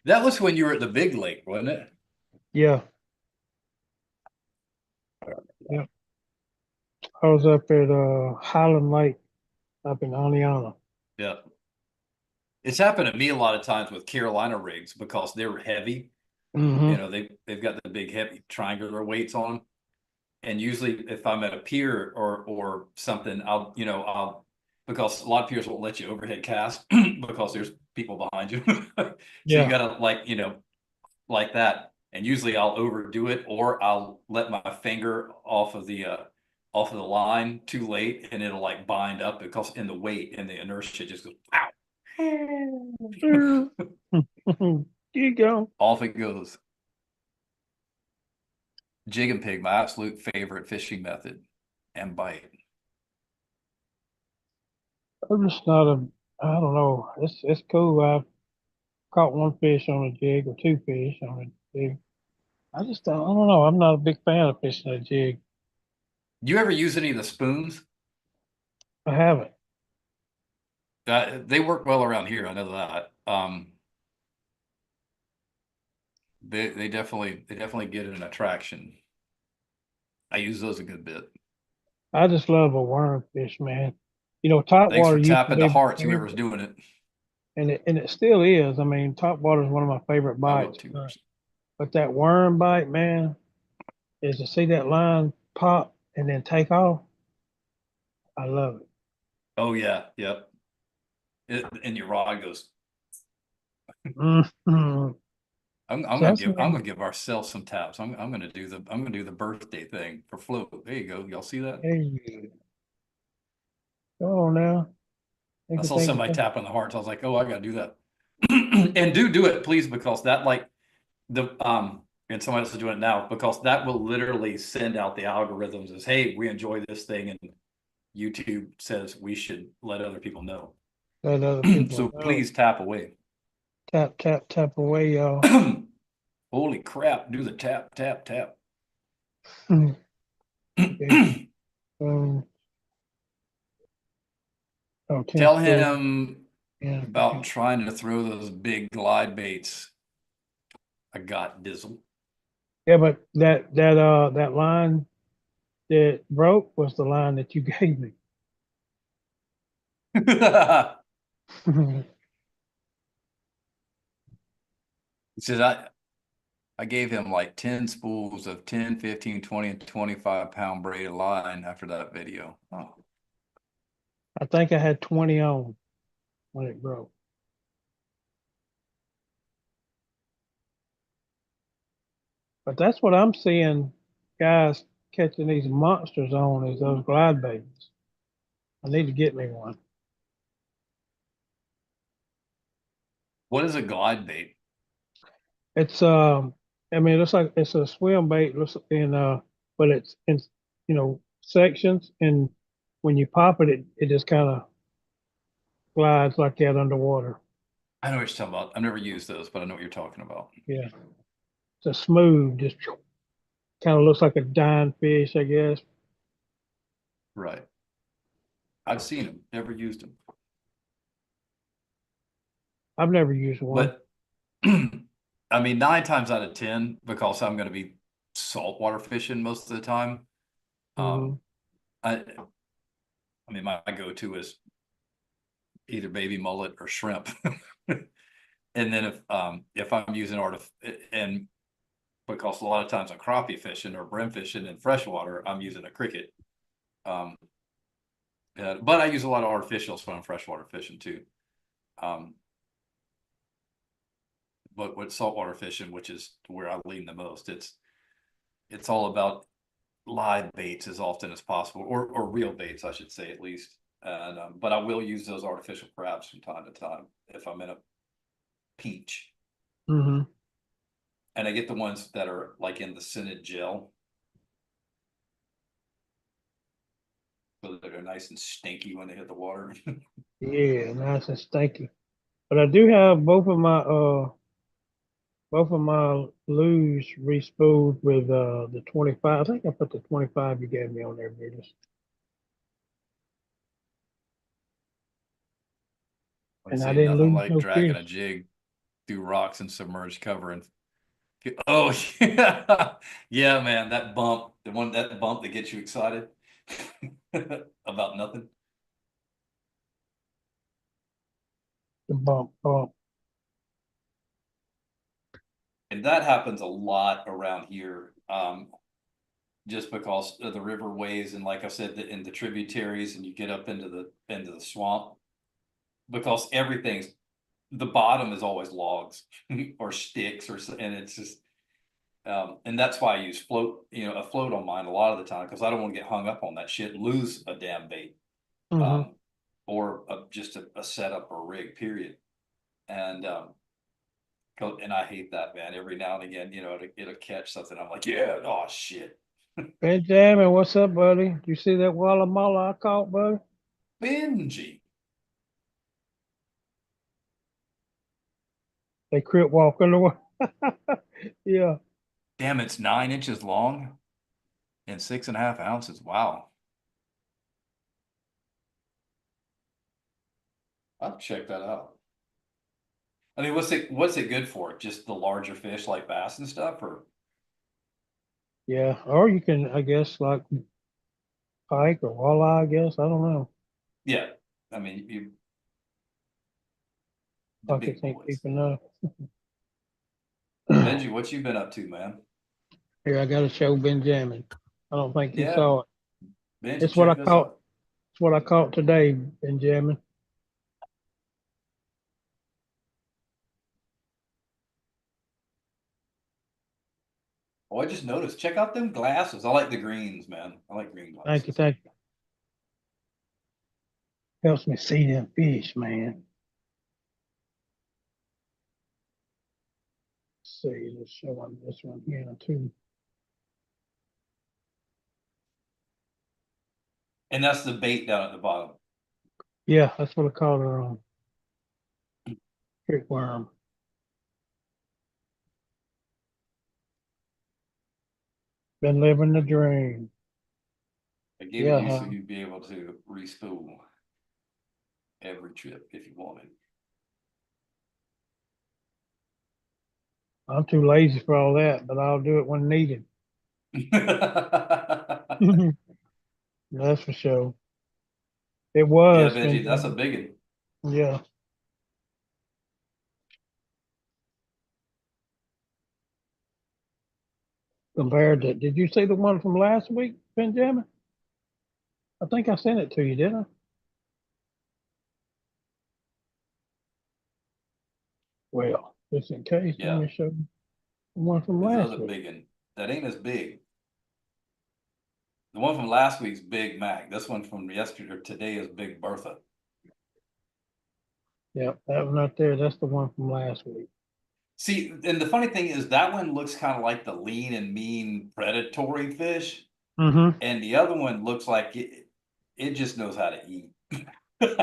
That was when you were at the big lake, wasn't it?
Yeah, yeah. I was up at Highland Lake up in Aniana.
Yeah. It's happened to me a lot of times with Carolina rigs because they're heavy.
Mm-hmm.
They've got the big heavy triangular weights on them. And usually if I'm at a pier or something, I'll because a lot of piers won't let you overhead cast because there's people behind you. So you
Yeah.
gotta like that. And usually I'll overdo it or I'll let my finger off of the line too late and it'll like bind up because in the weight and the inertia just goes pow.
You go.
Off it goes. Jig and pig, my absolute favorite fishing method and bite.
I'm just not a. I don't know. It's cool. I've caught one fish on a jig or two fish on a jig. I don't know. I'm not a big fan of fishing a jig.
Do you ever use any of the spoons?
I haven't.
They work well around here. I know that. They definitely get an attraction. I use those a good bit.
I just love a worm fish, man. You know, top
Thanks
water
for
used to
tapping the
be my
hearts, whoever's
favorite,
doing it.
and it still is. I mean, top water is one of my favorite
I'll go
bites.
two.
But that worm bite, man, is to see that line pop and then take off. I love it.
Oh yeah, yep. And your rod goes.
Mm-hmm.
I'm
So
gonna
that's
give I'm
me.
gonna give ourselves some taps. I'm gonna do the birthday thing for float. There you go. Y'all see that?
Hey, go on now.
I
Think of
saw
things.
somebody tapping the hearts. I was like, oh, I gotta do that. And do it, please, because that like the and somebody else is doing it now because that will literally send out the algorithms as, hey, we enjoy this thing, and YouTube says we should let other people know.
Let other people
So
know.
please tap away.
Tap, tap, tap away, y'all.
Holy crap, do the tap, tap, tap.
Okay. Um, oh, 10
Tell
spool.
him
Yeah.
about trying to throw those big glide baits. I got Dizzle.
Yeah, but that line that broke was the line that you gave me.
He says I gave him like 10 spools of 10, 15, 20, and 25-pound braided line after that video. Oh,
I think I had 20 on when it broke. But that's what I'm seeing guys catching these monsters on is those glide baits. I need to get me one.
what is a glide bait?
It's I mean it looks like it's a swim bait looks in but it's in sections, and when you pop it it just kind of glides like that underwater.
I know what you're talking about. I've never used those, but I know what you're talking about.
Yeah. It's a smooth, just kind of looks like a dying fish, I guess.
Right. I've seen them, never used them.
I've never used one.
But I mean, 9 times out of 10, because I'm going to be saltwater fishing most of the time.
Hmm.
Um, I, I mean, my go-to is either baby mullet or shrimp. And then if I'm using and because a lot of times I'm crappie fishing or brim fishing in freshwater, I'm using a cricket. Um, but I use a lot of artificials when I'm freshwater fishing too. Um, but with saltwater fishing, which is where I lean the most, it's all about live baits as often as possible, or real baits, I should say at least. And but I will use those artificial crabs from time to time if I'm in a peach.
Hmm.
And I get the ones that are like in the scented gel, so that are nice and stinky when they hit the water.
Yeah, nice and stinky. But I do have both of my lues re-spooled with the 25. I think I put the 25 you gave me on there, Brutus.
I
And I
say
didn't
nothing
lose
like
no
dragging a
fish.
jig through rocks and submerged cover and oh yeah, yeah, man, that bump that gets you excited about nothing.
The bump.
And that happens a lot around here, just because of the riverways and like I said, in the tributaries, and you get up into the swamp because everything's the bottom is always logs or sticks and it's just and that's why I use a float on mine a lot of the time because I don't want to get hung up on that shit, lose a damn bait,
Mm-hmm.
um, or just a setup or rig, period. And and I hate that, man. Every now and again, it'll catch something. I'm like, yeah, oh shit,
Benjamin, what's up, buddy? You see that Walla Malla I caught, buddy?
Benji.
They crip walking away. Yeah.
Damn, it's 9 inches long and 6.5 ounces. Wow, I'll check that out. I mean, what's it good for? Just the larger fish like bass and stuff, or
Yeah. Or you can, I guess, like pike or walleye, I guess. I don't know.
yeah. I mean, the big
Pockets ain't
boys.
keeping up.
Benji, what you been up to, man?
Here, I got to show Benjamin. I don't think he
Yeah,
saw it.
Benji,
It's what I
check this
caught.
out.
It's what I caught today, Benjamin.
Oh, I just noticed. Check out them glasses. I like the greens, man. I like green
Thank you,
glasses.
thank you. Helps me see them fish, man. Let's see, let's show him this one here too.
And that's the bait down at the bottom.
Yeah, that's what I caught her on. Trick worm. Been living the dream.
I gave it
Yeah,
you so
huh?
you'd be able to respool every trip if you wanted.
I'm too lazy for all that, but I'll do it when needed. That's for sure. It
Yeah,
was
Benji, that's a
Benjamin.
big one.
Yeah, compared to, did you see the one from last week, Benjamin? I think I sent it to you, didn't I? Well, just in case, let
Yeah,
me show you the one from
this
last
other
week.
big one that ain't as big. The one from last week's Big Mac. This one from yesterday or today is Big Bertha.
Yep, that one right there, that's the one from last week.
See, and the funny thing is that one looks kind of like the lean and mean predatory fish,
Mm-hmm.
and the other one looks like it just knows how to eat.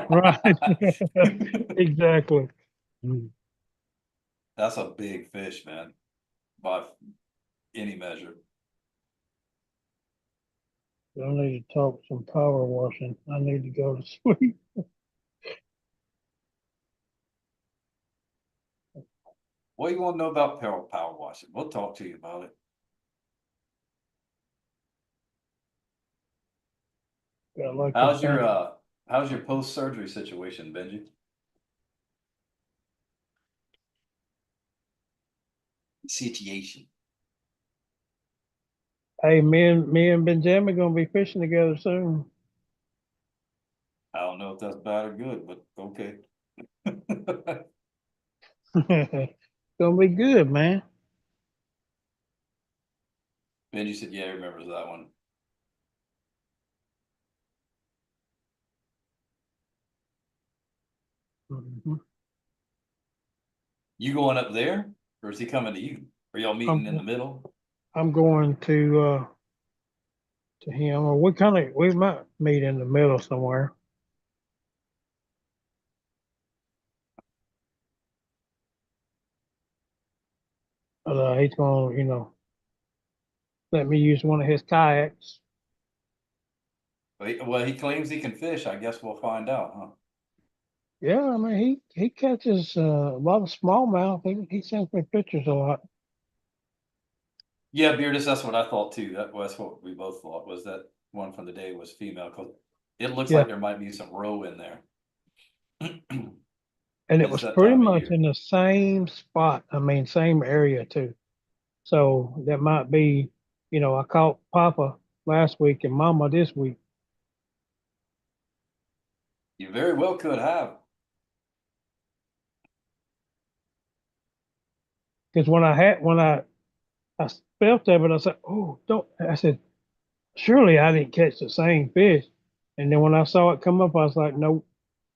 Right. Exactly. Mm.
That's a big fish, man, by any measure.
I need to talk some power washing. I need to go to sleep.
What do you want to know about power washing? We'll talk to you about it.
Got like them
How's
things.
your post surgery situation, Benji? Situation.
Hey, me and Benjamin gonna be fishing together soon.
I don't know if that's bad or good, but okay.
Gonna be good, man.
Benji said, "Yeah, he remembers that one."
Mhm.
You going up there, or is he coming to you? Are y'all meeting in the
I'm
middle?
I'm going to him, or we might meet in the middle somewhere. But, he's gonna, let me use one of his kayaks.
Well, he claims he can fish. I guess we'll find out, huh?
Yeah, I mean he catches a lot of smallmouth. He sends me pictures a lot.
Yeah, Beardus, that's what I thought too. That's what we both thought was that one from the day was female because it looks
Yeah,
like there might be some roe in there.
and it
It's
was
that
pretty
time of
much
year.
in the same spot. I mean, same area too. So that might be, I caught Papa last week and Mama this week.
You very well could have.
Because when I felt that, but I said, oh, don't. I said, surely I didn't catch the same fish. And then when I saw it come up, I was like, nope,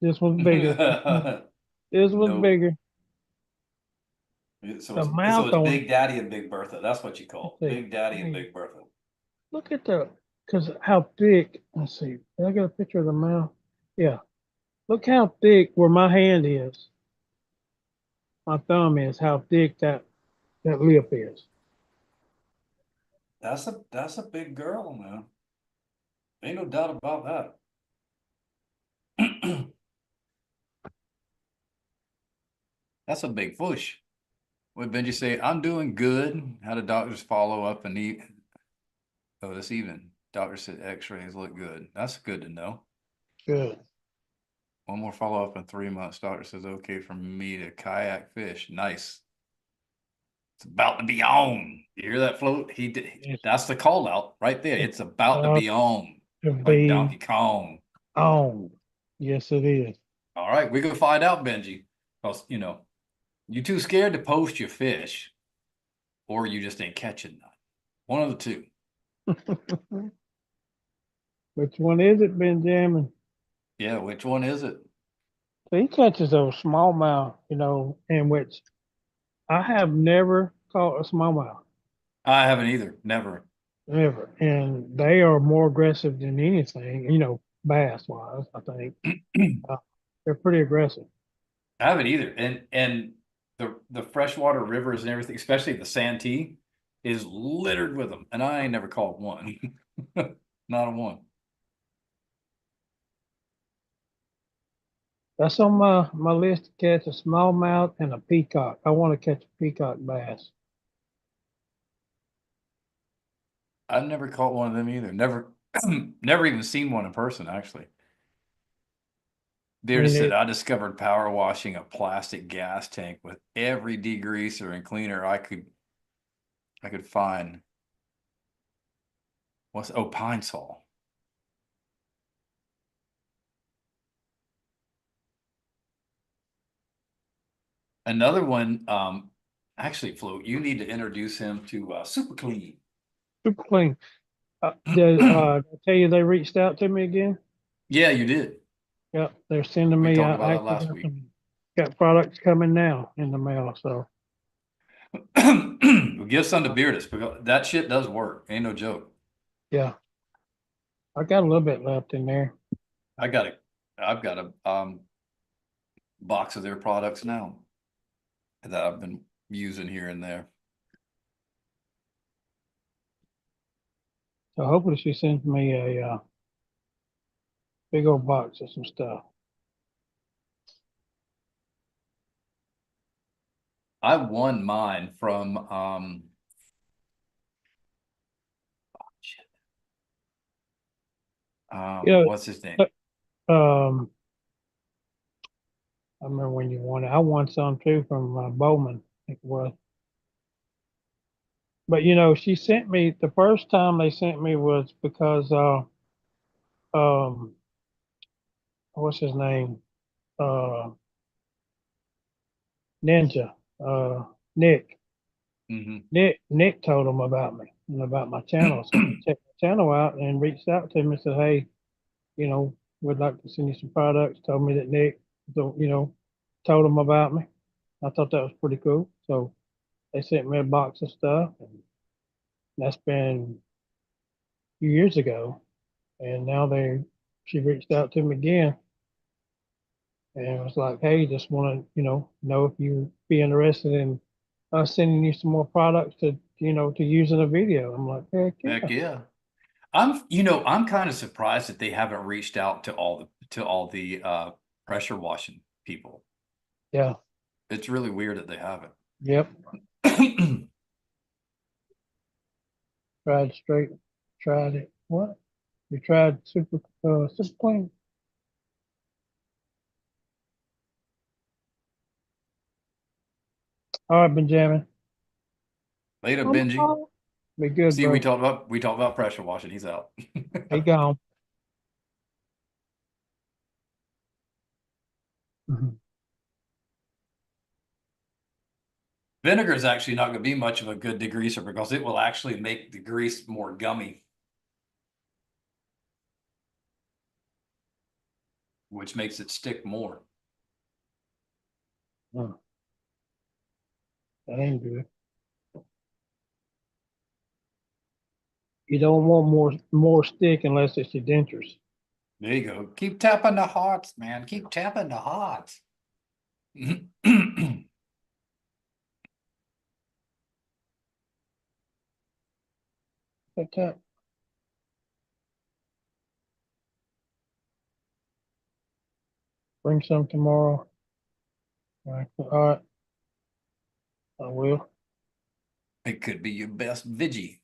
this was bigger. This was
Nope.
bigger.
So
The
so
mouth
it's
on it.
Big Daddy and Big Bertha. That's what you
Let's
call
see.
Big Daddy
I
and
mean,
Big Bertha.
look at because how thick. Let's see. Did I get a picture of the mouth? Yeah. Look how thick where my hand is, my thumb is, how thick that lip is.
That's a big girl, man. Ain't no doubt about that. That's a big push. What Benji say? I'm doing good. How the doctors follow up and eat? Oh, this evening, doctor said X-rays look good. That's good to know.
Good.
One more follow up in 3 months. Doctor says okay for me to kayak fish. Nice. It's about to be on. You hear that float? He did.
It's
That's the call out right there. It's about to
about
be on,
to
like
be
Donkey Kong.
on. Yes, it is.
All right, we can find out, Benji. Because you too scared to post your fish, or you just ain't catching none. One of the two.
Which one is it, Benjamin?
Yeah, which one is it?
So he catches those smallmouth, in which I have never caught a smallmouth,
I haven't either. Never.
never. And they are more aggressive than anything, bass wise, I think. Uh, they're pretty aggressive.
I haven't either. And the freshwater rivers and everything, especially the Santee, is littered with them. And I ain't never caught one. Not a one.
That's on my list to catch a smallmouth and a peacock. I want to catch a peacock bass.
I've never caught one of them either. Never never even seen one in person, actually. They
Me
just said
neither.
I discovered power washing a plastic gas tank with every degreaser and cleaner I could find. Pine Sol. Another one, actually, Flo, you need to introduce him to Super Clean.
Super clean. Did I tell you they reached out to me again?
Yeah, you did.
Yep, they're sending
We
me.
talked
I
about that
actually
last week.
got products coming now in the mail. So
We'll give some to Beardus because that shit does work. Ain't no joke.
yeah, I got a little bit left in there.
I got a, I've got a box of their products now that I've been using here and there.
So hopefully she sends me a big old box of some stuff.
I won mine from shit,
You
what's his name?
know, um, I remember when you won it. I won some too from Bowman, I think it was. But she sent me the first time they sent me was because um, what's his name? Uh, Ninja, Nick.
Hmm.
Nick told them about me and about my channel. So they checked my channel out and reached out to me and said, hey, we'd like to send you some products. Told me that Nick, told them about me. I thought that was pretty cool. So they sent me a box of stuff, and that's been a few years ago. And now she reached out to me again and was like, "Hey, just want to, know if you be interested in us sending you some more products to use in a video." I'm like, "Heck
Heck
yeah,
yeah. I'm kind of surprised that they haven't reached out to all the pressure washing people.
yeah,
It's really weird that they haven't.
yep." Tried straight, tried it. What? You tried super clean? All right, Benjamin.
Later,
I'm
Benji.
out. Be good,
See, we
bro.
talked about we talked about pressure washing. He's out.
He gone. Mhm.
Vinegar is actually not going to be much of a good degreaser because it will actually make the grease more gummy, which makes it stick more.
Oh, that ain't good. You don't want more stick unless it's your dentures.
There you go. Keep tapping the hearts, man. Keep tapping the hearts.
Tap tap. Bring some tomorrow. All right, I will.
It could be your best Vigi.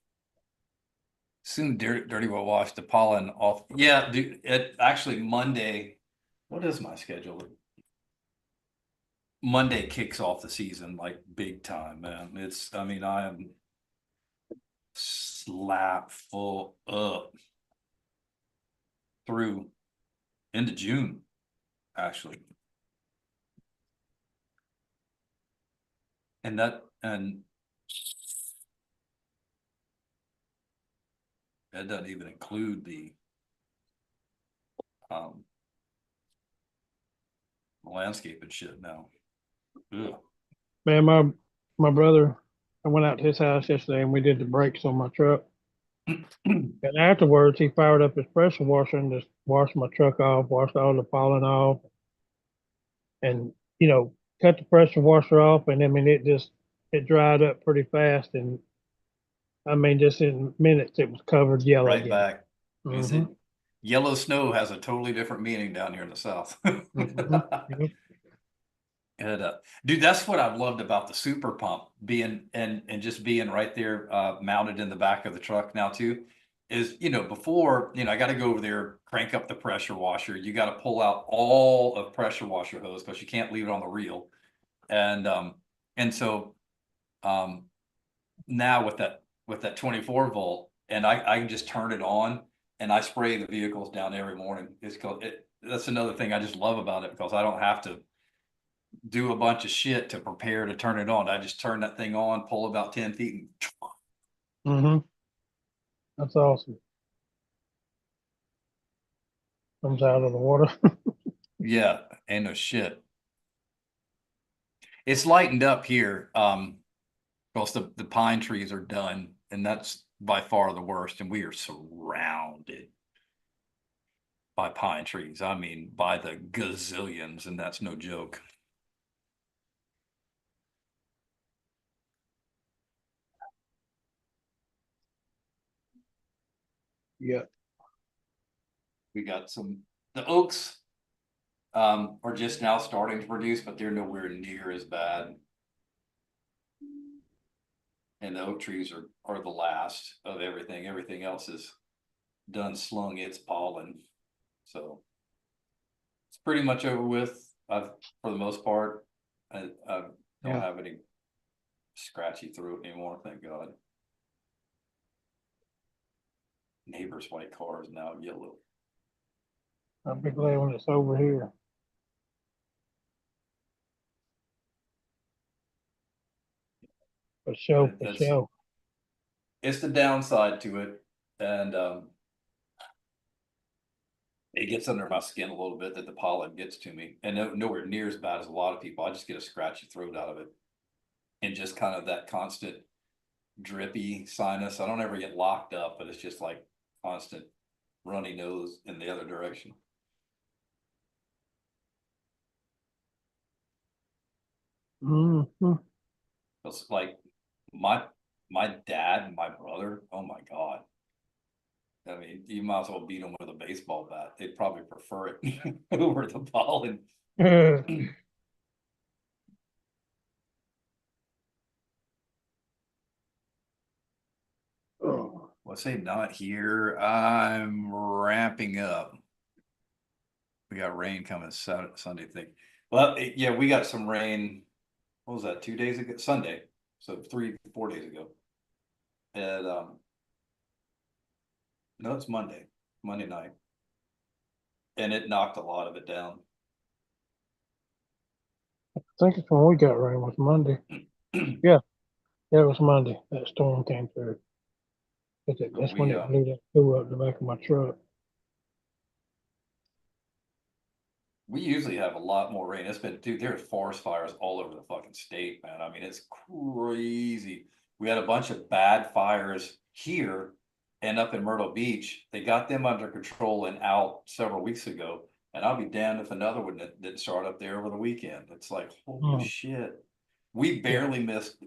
Soon, Dirty will wash the pollen off. Yeah, dude. It actually Monday. What is my schedule? Monday kicks off the season like big time, man. I mean, I am slap full up through into June, actually. And that doesn't even include the um landscape and shit now. Ugh.
Man, my brother, I went out to his house yesterday and we did the brakes on my truck. And afterwards, he fired up his pressure washer and just washed my truck off, washed all the pollen off, and cut the pressure washer off. And I mean, it dried up pretty fast, and I mean, just in minutes, it was covered yellow
Right
again.
back. Like I
Mm-hmm.
said, yellow snow has a totally different meaning down here in the South.
Mm-hmm. Yep.
And dude, that's what I've loved about the super pump being and just being right there mounted in the back of the truck now too. Is before I got to go over there, crank up the pressure washer. You got to pull out all of pressure washer hose because you can't leave it on the reel. And um, now with that 24 volt, and I can just turn it on and I spray the vehicles down every morning. It's called it. That's another thing I just love about it because I don't have to do a bunch of shit to prepare to turn it on. I just turn that thing on, pull about 10 feet, and
Mm-hmm. That's awesome. Comes out of the water.
yeah, ain't no shit. It's lightened up here, because the pine trees are done, and that's by far the worst. And we are surrounded by pine trees. I mean, by the gazillions, and that's no joke.
Yeah.
We got the oaks, are just now starting to produce, but they're nowhere near as bad. And the oak trees are the last of everything. Everything else is done slung its pollen. So it's pretty much over with. For the most part, I don't
Yeah.
have any scratchy throat anymore, thank God. Neighbor's white car is now yellow.
I'll be glad when it's over here. For sure. For
That's
sure.
it's the downside to it, and it gets under my skin a little bit that the pollen gets to me, and nowhere near as bad as a lot of people. I just get a scratchy throat out of it, and just kind of that constant drippy sinus. I don't ever get locked up, but it's just like constant runny nose in the other direction.
Mm-hmm.
It's like my my dad and my brother. Oh my God. I mean, you might as well beat them with a baseball bat. They'd probably prefer it over the pollen.
Oh.
Let's say not here. I'm ramping up. We got rain coming Sunday thing. Well, yeah, we got some rain. What was that? 2 days ago, Sunday. So 3, 4 days ago. And no, it's Monday night, and it knocked a lot of it down.
I think it's when we got rain was Monday. Yeah, yeah, it was Monday. That storm came through. That's when
we
it blew that poo up the back of my truck.
we usually have a lot more rain. It's been, dude, there's forest fires all over the fucking state, man. I mean, it's crazy. We had a bunch of bad fires here and up in Myrtle Beach. They got them under control and out several weeks ago. And I'll be damned if another one didn't start up there over the weekend. It's like, holy shit. We
Yeah.
barely missed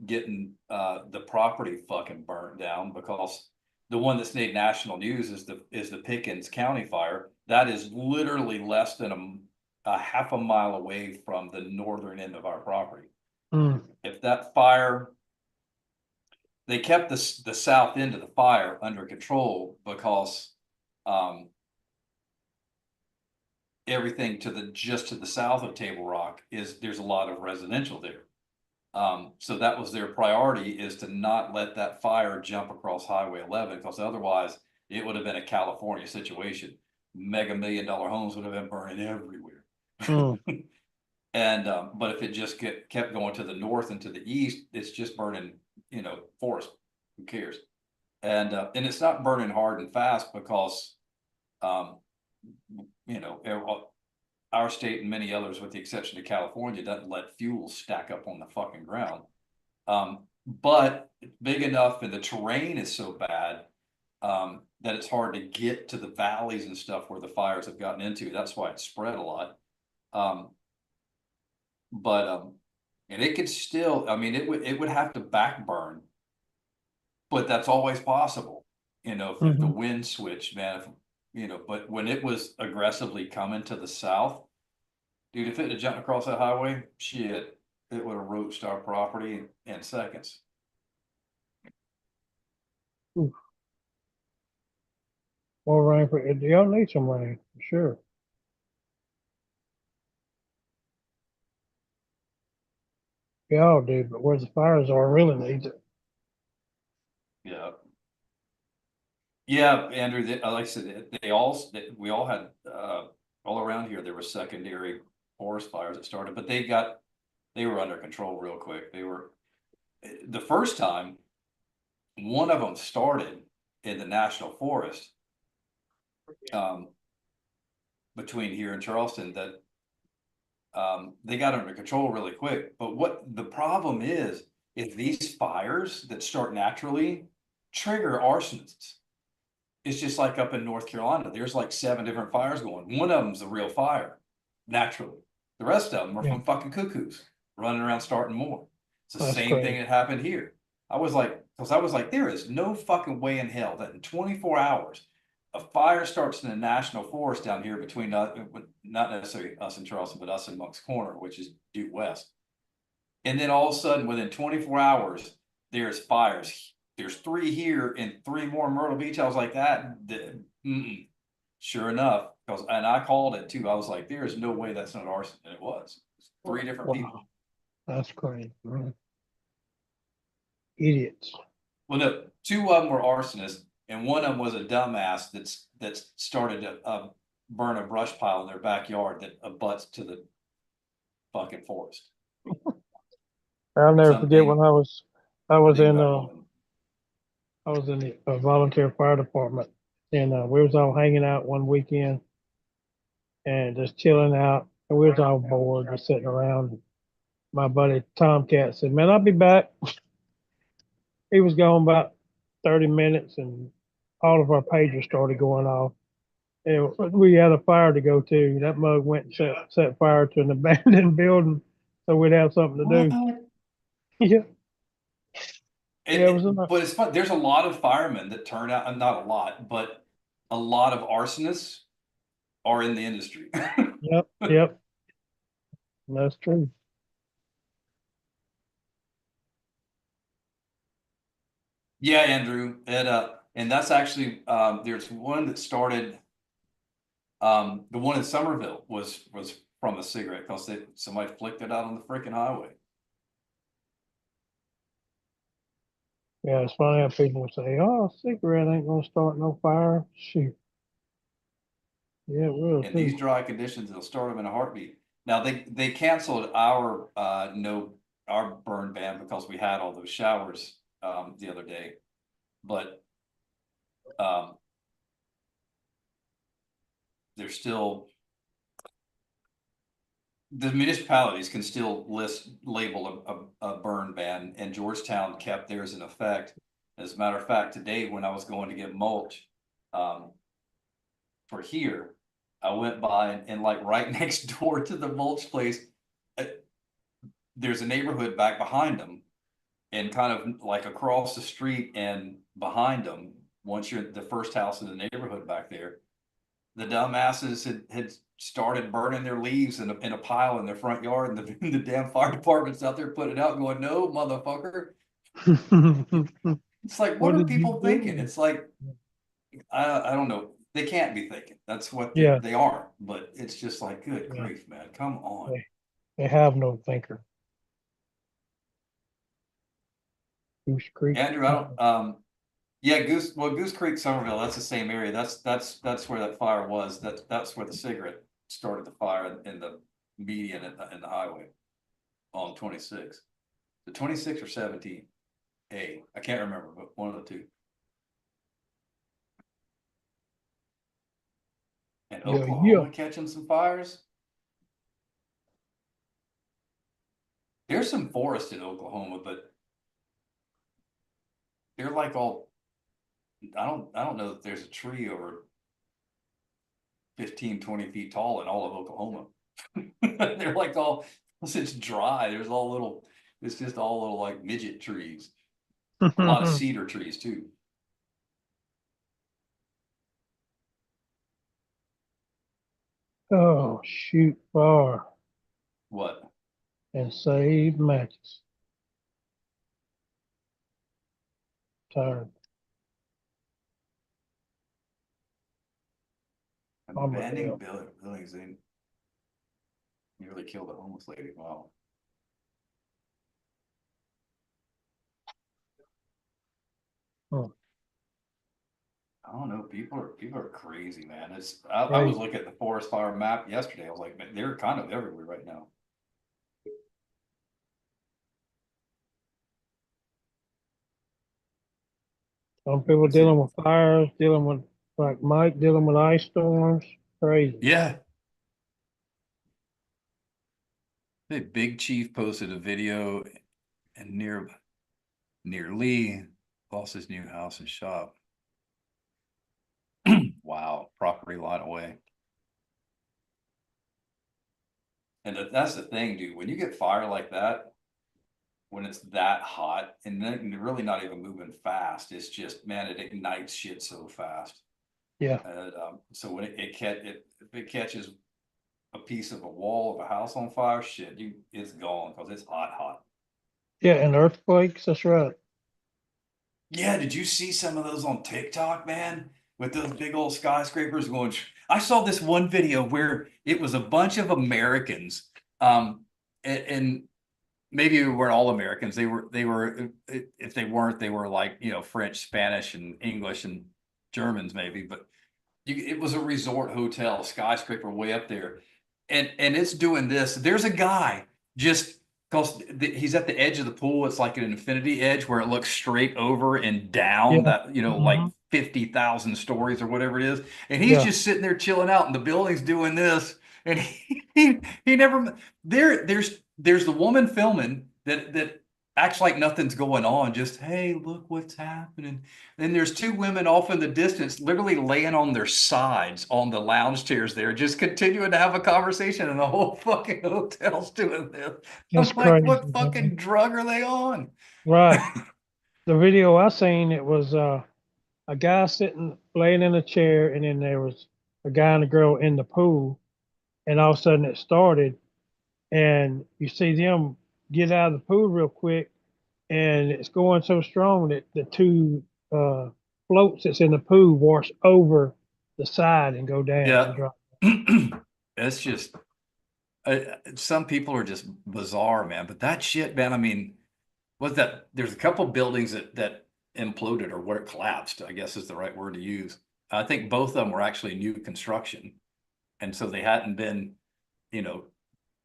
getting the property fucking burnt down, because the one that's made national news is the Pickens County fire. That is literally less than a half a mile away from the northern end of our property.
Mm.
If that fire, they kept the south end of the fire under control because everything just to the south of Table Rock there's a lot of residential there. So that was their priority, is to not let that fire jump across Highway 11, because otherwise it would have been a California situation. Mega $1 million homes would have been burning everywhere.
Mm.
And but if it just kept going to the north and to the east, it's just burning, forest. Who cares? And it's not burning hard and fast because um, you know, our state and many others, with the exception of California, doesn't let fuel stack up on the fucking ground. But it's big enough and the terrain is so bad that it's hard to get to the valleys and stuff where the fires have gotten into. That's why it's spread a lot. But and it could still, I mean, it would have to back burn, but that's always possible. If the wind switched, man, but when it was aggressively coming to the south, dude, if it had jumped across that highway, shit, it would have roached our property in seconds.
Mm. More rain for y'all need some rain, for sure. Y'all do, but where the fires are really needs it.
Yeah. Yeah, Andrew, like I said, we all had, all around here, there were secondary forest fires that started, but they were under control real quick. The first time, one of them started in the national forest, between here and Charleston, that they got under control really quick. But what the problem is these fires that start naturally trigger arsonists. It's just like up in North Carolina, there's like 7 different fires going. One of them's a real fire, naturally. The rest of them are from fucking cuckoos running around starting more. It's the same thing that happened here. Because I was like, there is no fucking way in hell that in 24 hours, a fire starts in the national forest down here between not necessarily us in Charleston, but us in Monk's Corner, which is due west. And then all of a sudden, within 24 hours, there's fires. There's 3 here and 3 more in Myrtle Beach. I was like, sure enough, and I called it too. I was like, there is no way that's not arson. And it was. 3 different people.
That's crazy. Man. Idiots.
Well, no, 2 of them were arsonists, and one of them was a dumbass that started to burn a brush pile in their backyard that abuts to the fucking forest.
I'll never forget when I was in the volunteer fire department, and we was all hanging out one weekend and just chilling out, and we was all bored, just sitting around. my buddy Tomcat said, "Man, I'll be back." He was gone about 30 minutes, and all of our pagers started going off. And we had a fire to go to. That mug went and set fire to an abandoned building, so we'd have something to
What?
do. Yeah, yeah, it was
But it's fun. There's a lot of firemen that turn out, not a lot, but a lot of arsonists are in the industry.
yep, yep, that's true.
Yeah, Andrew. And that's actually there's one that started the one in Somerville was from a cigarette because somebody flicked it out on the freaking highway.
Yeah, it's funny how people say, "Oh, a cigarette ain't gonna start no fire." Shoot, yeah, it will
In these
too.
dry conditions, they'll start them in a heartbeat. Now they canceled our no our burn ban because we had all those showers the other day, but um, there's still the municipalities can still label a burn ban, and Georgetown kept theirs in effect. As a matter of fact, today when I was going to get mulch um, for here, I went by and like right next door to the mulch place, uh, there's a neighborhood back behind them, and kind of like across the street and behind them. Once you're the first house in the neighborhood back there, the dumbasses had started burning their leaves in a pile in their front yard, and the damn fire department's out there putting it out, going, "No, motherfucker!" It's like, what
What
are
did you
people thinking?
do?
It's like I don't know. They can't be thinking. That's what
Yeah,
they aren't. But it's just like, good
yeah,
grief, man, come on,
they have no thinker. Goose Creek.
Andrew. I don't. Yeah, Goose Creek, Somerville. That's the same area. That's where that fire was. That's where the cigarette started the fire in the median in the highway on 26. The 26 or 17. I can't remember, but one of the two. And
Yeah, yeah.
Oklahoma catching some fires. There's some forest in Oklahoma, but they're like all I don't know that there's a tree over 15, 20 feet tall in all of Oklahoma. They're like all it's dry. It's just all little like midget trees. A lot of cedar trees too.
Oh, shoot far
What?
and save matches. Tired. I'm a
Abandoning
hell.
buildings, they nearly killed a homeless lady. Wow.
Hmm.
I don't know. People are crazy, man. I was
Crazy.
looking at the forest fire map yesterday. I was like, man, they're kind of everywhere right now.
Some people
It's a
dealing with fires, dealing with like Mike dealing with ice storms. Crazy.
yeah. The Big Chief posted a video and near Lee lost his new house and shop. Wow, property line away. And that's the thing, dude. When you get fire like that, when it's that hot and then really not even moving fast, it's just man, it ignites shit so fast.
Yeah.
And so when if it catches a piece of a wall of a house on fire, shit, it's gone because it's hot, hot.
Yeah, and earthquakes, that's right.
Yeah, did you see some of those on TikTok, man? With those big old skyscrapers going. I saw this one video where it was a bunch of Americans, and maybe they weren't all Americans. They were if they weren't, they were like French, Spanish, and English and Germans maybe. But it was a resort hotel, skyscraper way up there, and it's doing this. There's a guy just because he's at the edge of the pool. It's like an infinity edge where it looks straight over and down
Yeah.
that like
Hmm.
50,000 stories or whatever it is, and he's
Yeah.
just sitting there chilling out, and the building's doing this, and he never there's there's the woman filming that acts like nothing's going on, just hey, look what's happening. Then there's two women off in the distance, literally laying on their sides on the lounge chairs there, just continuing to have a conversation, and the whole fucking hotel's doing this.
That's
I'm like,
crazy,
what
man.
fucking drug are they on?
Right. The video I seen, it was a guy sitting, laying in a chair, and then there was a guy and a girl in the pool, and all of a sudden it started, and you see them get out of the pool real quick, and it's going so strong that the two uh, floats that's in the pool wash over the side and go down and
Yeah.
drop.
It's just some people are just bizarre, man. But that shit, man, I mean, was that there's a couple buildings that imploded or where it collapsed, I guess is the right word to use. I think both of them were actually new construction. And so they hadn't been, you know,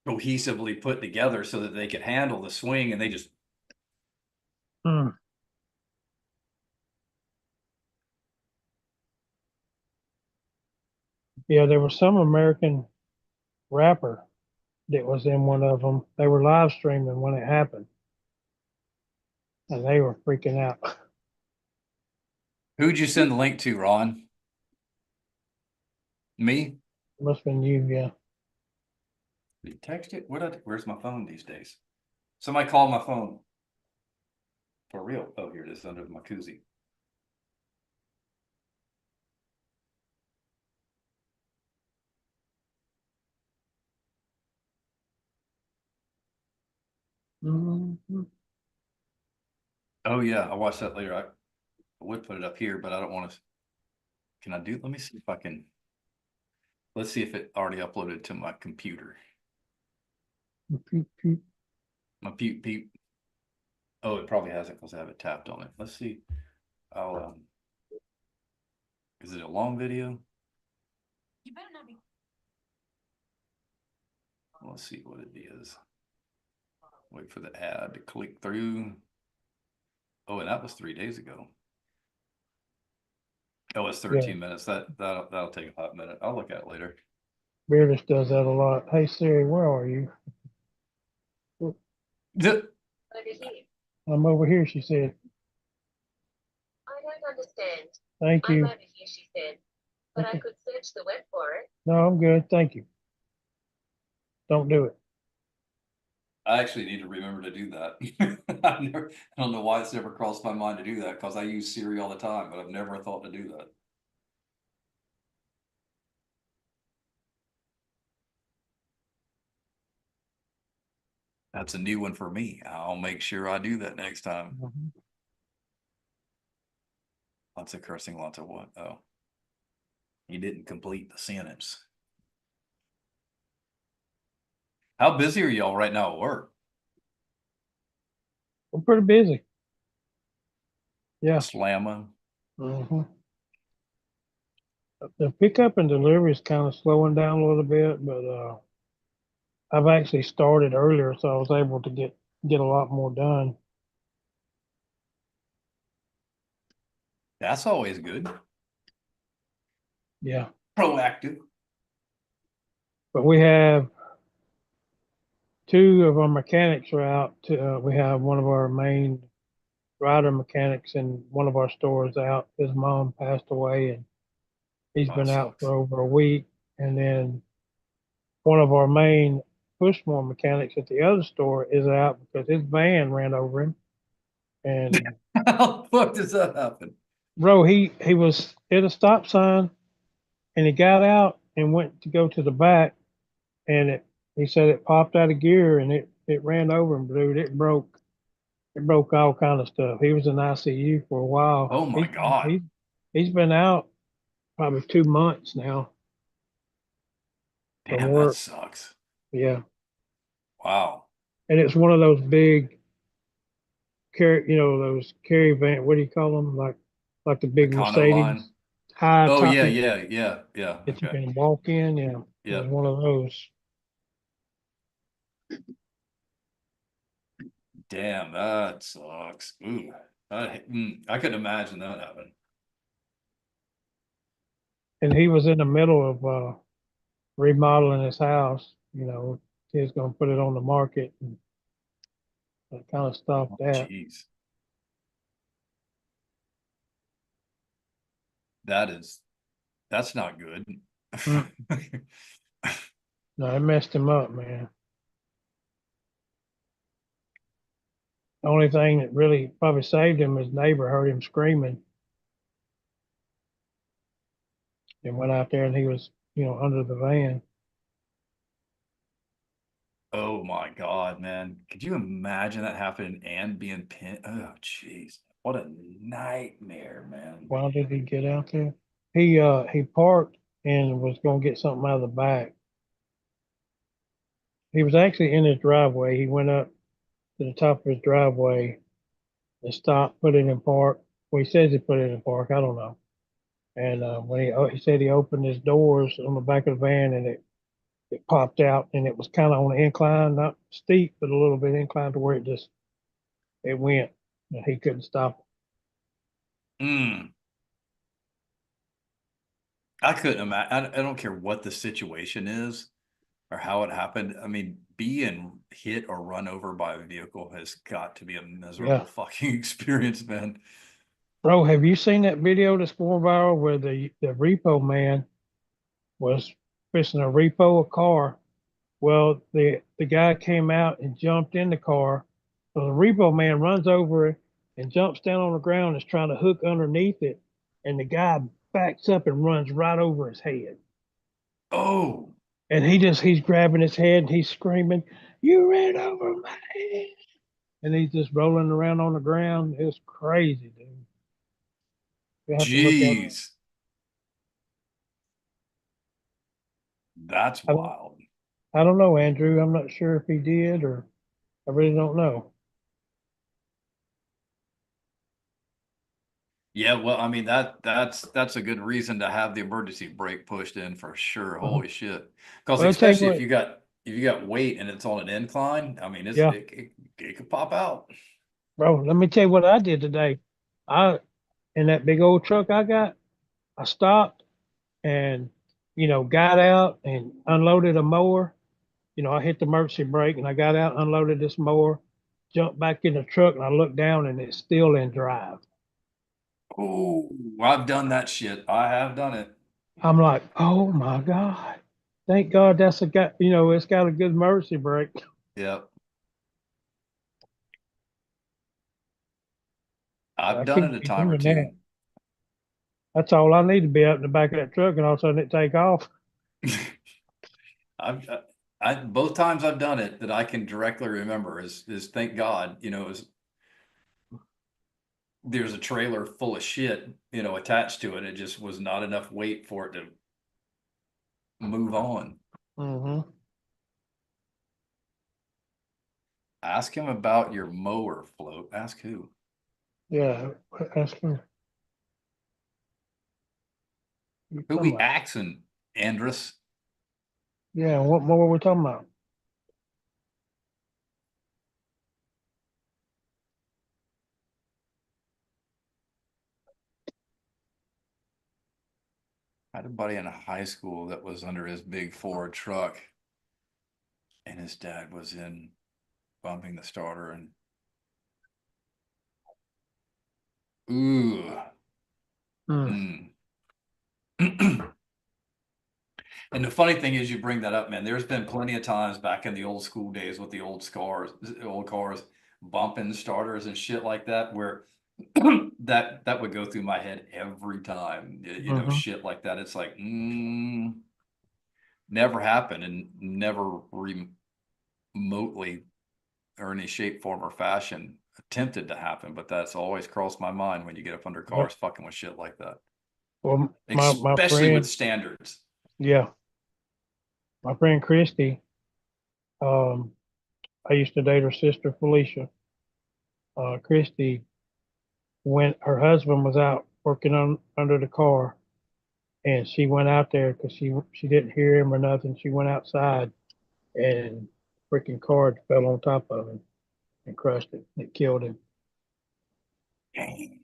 cohesively put together so that they could handle the swing, and they just
Hmm. Yeah, there was some American rapper that was in one of them. They were live streaming when it happened, and they were freaking out.
who'd you send the link to, Ron? Me?
Must have been you, yeah.
Did you text it? Where's my phone these days? Somebody call my phone. For real. Oh, here it is under my koozie.
Mhm.
Oh yeah, I watched that later. I would put it up here, but I don't want to. Can I do? Let me see if I can. Let's see if it already uploaded to my computer.
Peep, peep.
My peep peep. Oh, it probably hasn't because I have it tapped on it. Let's see. I'll is it a long video? You better not be. Let's see what it is. Wait for the ad to click through. Oh, and that was 3 days ago. Oh, it's
Yeah,
13 minutes. That'll take a hot minute. I'll look at it later.
Beardus does that a lot. Hey Siri, where are you?
The,
I'm over here, she said.
I don't understand.
Thank
I'm
you.
over here, she said, but I could search the web for it.
No, I'm good. Thank you. Don't do it.
I actually need to remember to do that. I don't know why it's never crossed my mind to do that because I use Siri all the time, but I've never thought to do that. That's a new one for me. I'll make sure I do that next time.
Mhm.
Lots of cursing, lots of what? Oh, he didn't complete the sentence. How busy are y'all right now at work?
I'm pretty busy. Yeah.
Slamming.
hmm The pickup and delivery is kind of slowing down a little bit, but I've actually started earlier, so I was able to get a lot more done.
That's always good.
Yeah.
Proactive.
But we have two of our mechanics are out. We have one of our main rider mechanics in one of our stores out. His mom passed away, and he's
Oh, that
been out
sucks.
for over a week. And then one of our main Pushmore mechanics at the other store is out because his van ran over him. And
How the fuck does that happen?
bro, he was at a stop sign and he got out and went to go to the back, and he said it popped out of gear and it ran over him, dude. It broke all kind of stuff. He was in ICU for a while.
Oh my God.
He's been out probably 2 months now from
Damn, that
work.
sucks.
Yeah,
Wow.
and it's one of those big those carry van. What do you call them? Like the big
Econoline.
Mercedes, high
Oh
top
yeah,
end
yeah, yeah, yeah.
that you
Okay.
can walk in. Yeah, it
Yeah.
was one of those.
Damn, that sucks. Ooh. I couldn't imagine that happening.
And he was in the middle of remodeling his house, he was going to put it on the market, and I kind of stopped that.
Jeez. That's not good.
Mm. No, it messed him up, man. The only thing that really probably saved him, his neighbor heard him screaming and went out there, and he was, under the van.
Oh my God, man. Could you imagine that happening and being pinned? Oh, jeez. What a nightmare, man.
Why did he get out there? He parked and was going to get something out of the back. He was actually in his driveway. He went up to the top of his driveway and stopped, put it in park. Well, he says he put it in park. I don't know. And when he said he opened his doors on the back of the van, and it popped out, and it was kind of on an incline, not steep, but a little bit inclined to where it went, and he couldn't stop it.
Mm. I couldn't imagine. I don't care what the situation is or how it happened. I mean, being hit or run over by a vehicle has got to be a miserable
Yeah.
fucking experience, man.
Bro, have you seen that video that's going viral where the repo man was fixing to repo a car? Well, the guy came out and jumped in the car. So the repo man runs over it and jumps down on the ground and is trying to hook underneath it. And the guy backs up and runs right over his head.
Oh,
And he's grabbing his head and he's screaming, "You ran over my head." And he's just rolling around on the ground. It's crazy, dude. You have to look at it.
jeez. That's
I don't,
wild.
I don't know, Andrew. I'm not sure if he did, or I really don't know.
Yeah, well, I mean that's a good reason to have the emergency brake pushed in for sure.
Mhm.
Holy shit. Because
Well, I'll tell you
especially
what,
if you got weight and it's on an incline, I mean
yeah,
it could pop out.
bro, let me tell you what I did today. I In that big old truck I got, I stopped and got out and unloaded a mower. I hit the emergency brake and I got out, unloaded this mower, jumped back in the truck, and I looked down and it's still in drive.
Oh, I've done that shit. I have done it.
I'm like, oh my God. Thank God that's a got, it's got a good emergency brake.
Yep.
I
I've done it
can't
a
be
time or
doing that.
two.
That's all I need to be up in the back of that truck and all of a sudden it take off.
I've both times I've done it that I can directly remember is thank God, there's a trailer full of shit, attached to it. It just was not enough weight for it to move on.
Mm-hmm.
Ask him about your mower float. Ask who?
Yeah, that's good. You
Who
talking
we
about?
axing, Andrus?
Yeah, what more are we talking about?
I had a buddy in high school that was under his big Ford truck, and his dad was in bumping the starter and ooh.
Mm.
Mm. And the funny thing is, you bring that up, man. There's been plenty of times back in the old school days with the old cars, bumping starters and shit like that, where that would go through my head every time.
Mm-hmm.
Shit like that. It's like, never happened and never remotely or any shape, form, or fashion attempted to happen. But that's always crossed my mind when you get up under
Yep.
cars fucking with shit like that,
Well, my
especially with
friend,
standards.
yeah, my friend Christy, um, I used to date her sister Felicia. Christy, when her husband was out working on under the car, and she went out there because she didn't hear him or nothing. She went outside, and freaking car fell on top of him and crushed him. It killed him.
Dang.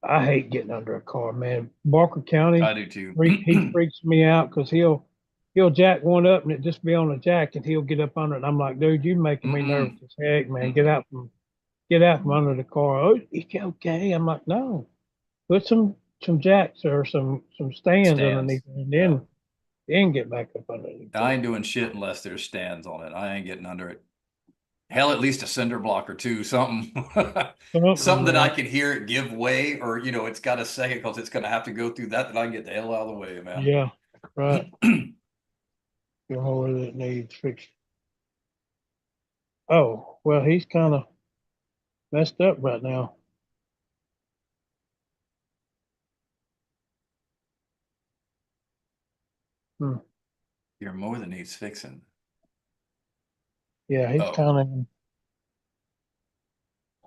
I hate getting under a car, man. Barker County,
I do too.
he freaks me out because he'll jack one up and it just be on the jack and he'll get up under it. And I'm like, dude, you're making me nervous
Mm-mm.
as heck, man.
Mm-mm.
Get out from under the car. Oh, it's okay. I'm like, no. Put some jacks or some stands underneath
Stands.
it and
Yeah.
then get back up underneath
I
it.
ain't doing shit unless there's stands on it. I ain't getting under it. Hell, at least a cinder block or two, something.
Something,
Something that I
man.
can hear it give way, or it's got a second because it's gonna have to go through that I can get the hell out of the way, man.
Yeah, right. You know what it needs fixed. Oh, well, he's kind of messed up right now. Hmm.
Your mower that needs fixing.
Yeah, he's
Oh,
kind of.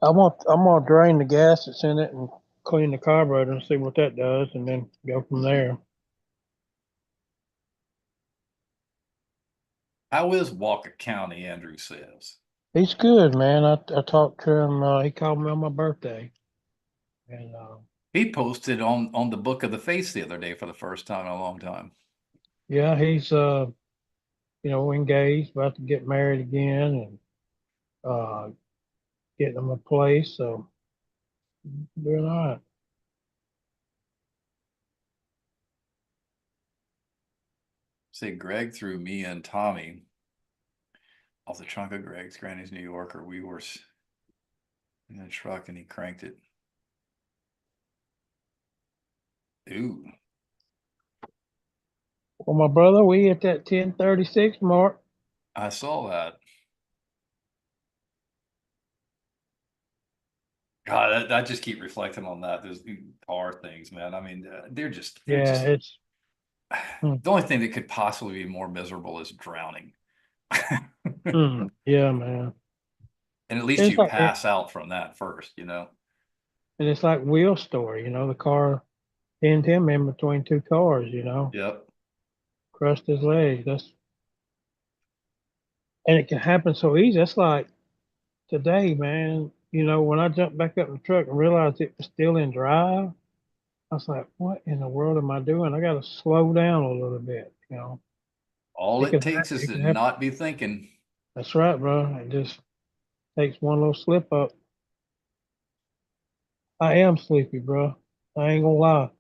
I'm gonna drain the gas that's in it and clean the carburetor and see what that does, and then go from there.
how is Walker County, Andrew says.
He's good, man. I talked to him. He called me on my birthday, and
He posted on the Book of the Face the other day for the first time in a long time.
yeah, he's engaged, about to get married again, and getting him a place. So doing all right.
Say Greg threw me and Tommy off the trunk of Greg's Granny's New Yorker. We were in the truck and he cranked it. Ooh,
Well, my brother, we at that 10:36 mark.
I saw that. God, I just keep reflecting on that. Those car things, man. I mean, they're
Yeah,
just
it's mm,
the only thing that could possibly be more miserable is drowning.
yeah, man.
And at least
It's
you
like
pass out from that first.
and it's like wheel story. The car pinned him in between two cars.
Yep.
Crushed his leg. And it can happen so easy. That's like today, man. When I jumped back up in the truck and realized it was still in drive, I was like, "What in the world am I doing? I got to slow down a little bit."
All
It
it
can
takes is
it
to
can happen.
not be thinking.
That's right, bro. It just takes one little slip up. I am sleepy, bro. I ain't gonna lie.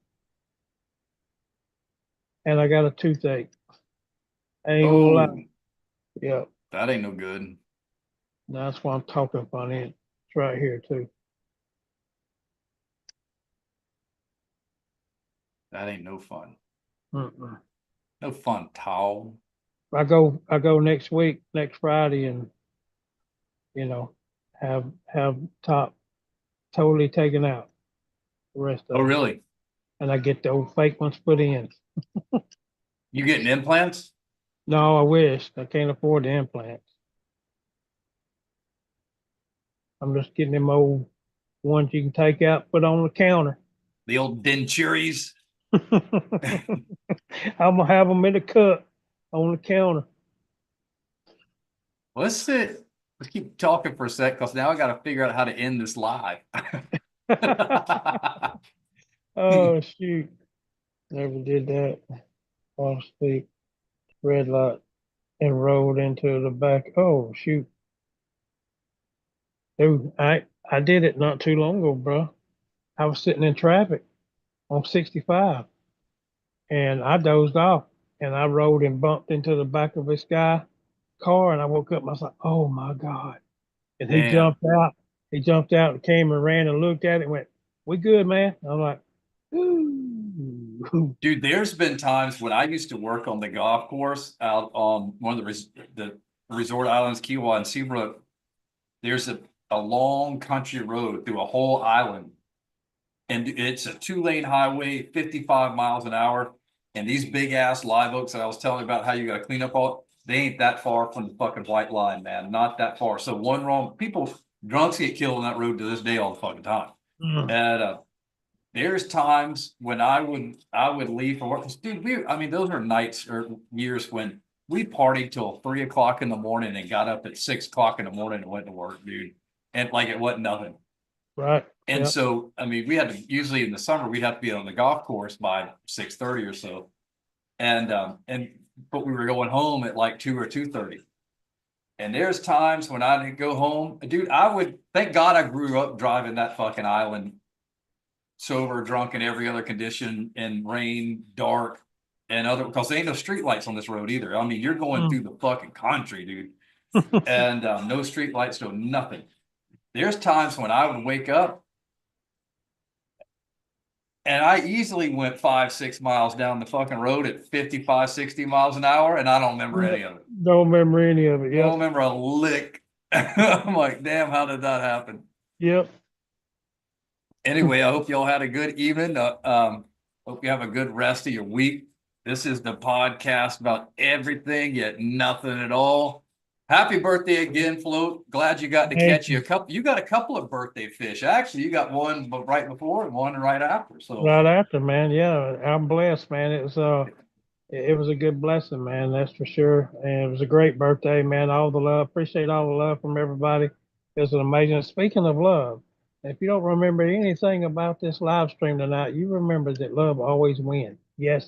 And I got a toothache. I ain't gonna lie.
Oh,
Yeah,
that ain't no good.
that's why I'm talking funny. It's right here too.
That ain't no fun.
Mm-mm.
No fun, towel.
I go next week, next Friday, and you know, have top totally taken out the rest
Oh,
of them,
really?
and I get the old fake ones put in.
You getting implants?
No, I wish I can't afford the implants. I'm just getting them old ones you can take out, put on the counter.
The old denturies?
I'm gonna have them in the cup on the counter.
Let's sit. Let's keep talking for a sec because now I got to figure out how to end this live.
Oh shoot! Never did that. Fall asleep, red light, and rolled into the back. Oh shoot! Dude, I did it not too long ago, bro. I was sitting in traffic on 65, and I dozed off, and I rolled and bumped into the back of this guy car, and I woke up and I was like, "Oh my god!" And he
Damn.
jumped out. He jumped out and came and ran and looked at it and went, "We good, man?" I'm like, "Ooh."
Dude, there's been times when I used to work on the golf course out on one of the resort islands, Kiwa and Seabrook. There's a long country road through a whole island, and it's a 2-lane highway, 55 miles an hour. And these big ass live oaks that I was telling you about how you got to clean up all, they ain't that far from the fucking white line, man. Not that far. So one wrong, people, drunks get killed on that road to this day all the fucking time.
Mm,
And there's times when I would leave for work. 'Cause, dude, I mean, those are nights or years when we partied till 3 o'clock in the morning and got up at 6 o'clock in the morning and went to work, dude. And like it wasn't nothing.
right.
And
Yep.
so, I mean, we had to usually in the summer we'd have to be on the golf course by 6:30 or so. And but we were going home at like 2 or 2:30. And there's times when I didn't go home, dude. Thank God I grew up driving that fucking island, sober, drunk, in every other condition, in rain, dark, and other, because there ain't no street lights on this road either. I mean, you're going through the fucking country, dude, and no street lights, no nothing. There's times when I would wake up and I easily went 5-6 miles down the fucking road at 55, 60 miles an hour, and I don't remember any of it.
Don't remember any of it.
I don't remember a lick. I'm like, damn, how did that happen?
Yep.
Anyway, I hope y'all had a good evening. Hope you have a good rest of your week. This is the podcast about everything yet nothing at all. Happy birthday again, Float. Glad you got to catch you a couple. You got a couple of birthday fish. Actually, you got one right before and one right after. So
right after, man. Yeah, I'm blessed, man. It was a good blessing, man. That's for sure. And it was a great birthday, man. All the love. Appreciate all the love from everybody. It was an amazing. Speaking of love, if you don't remember anything about this live stream tonight, you remember that love always wins. Yes,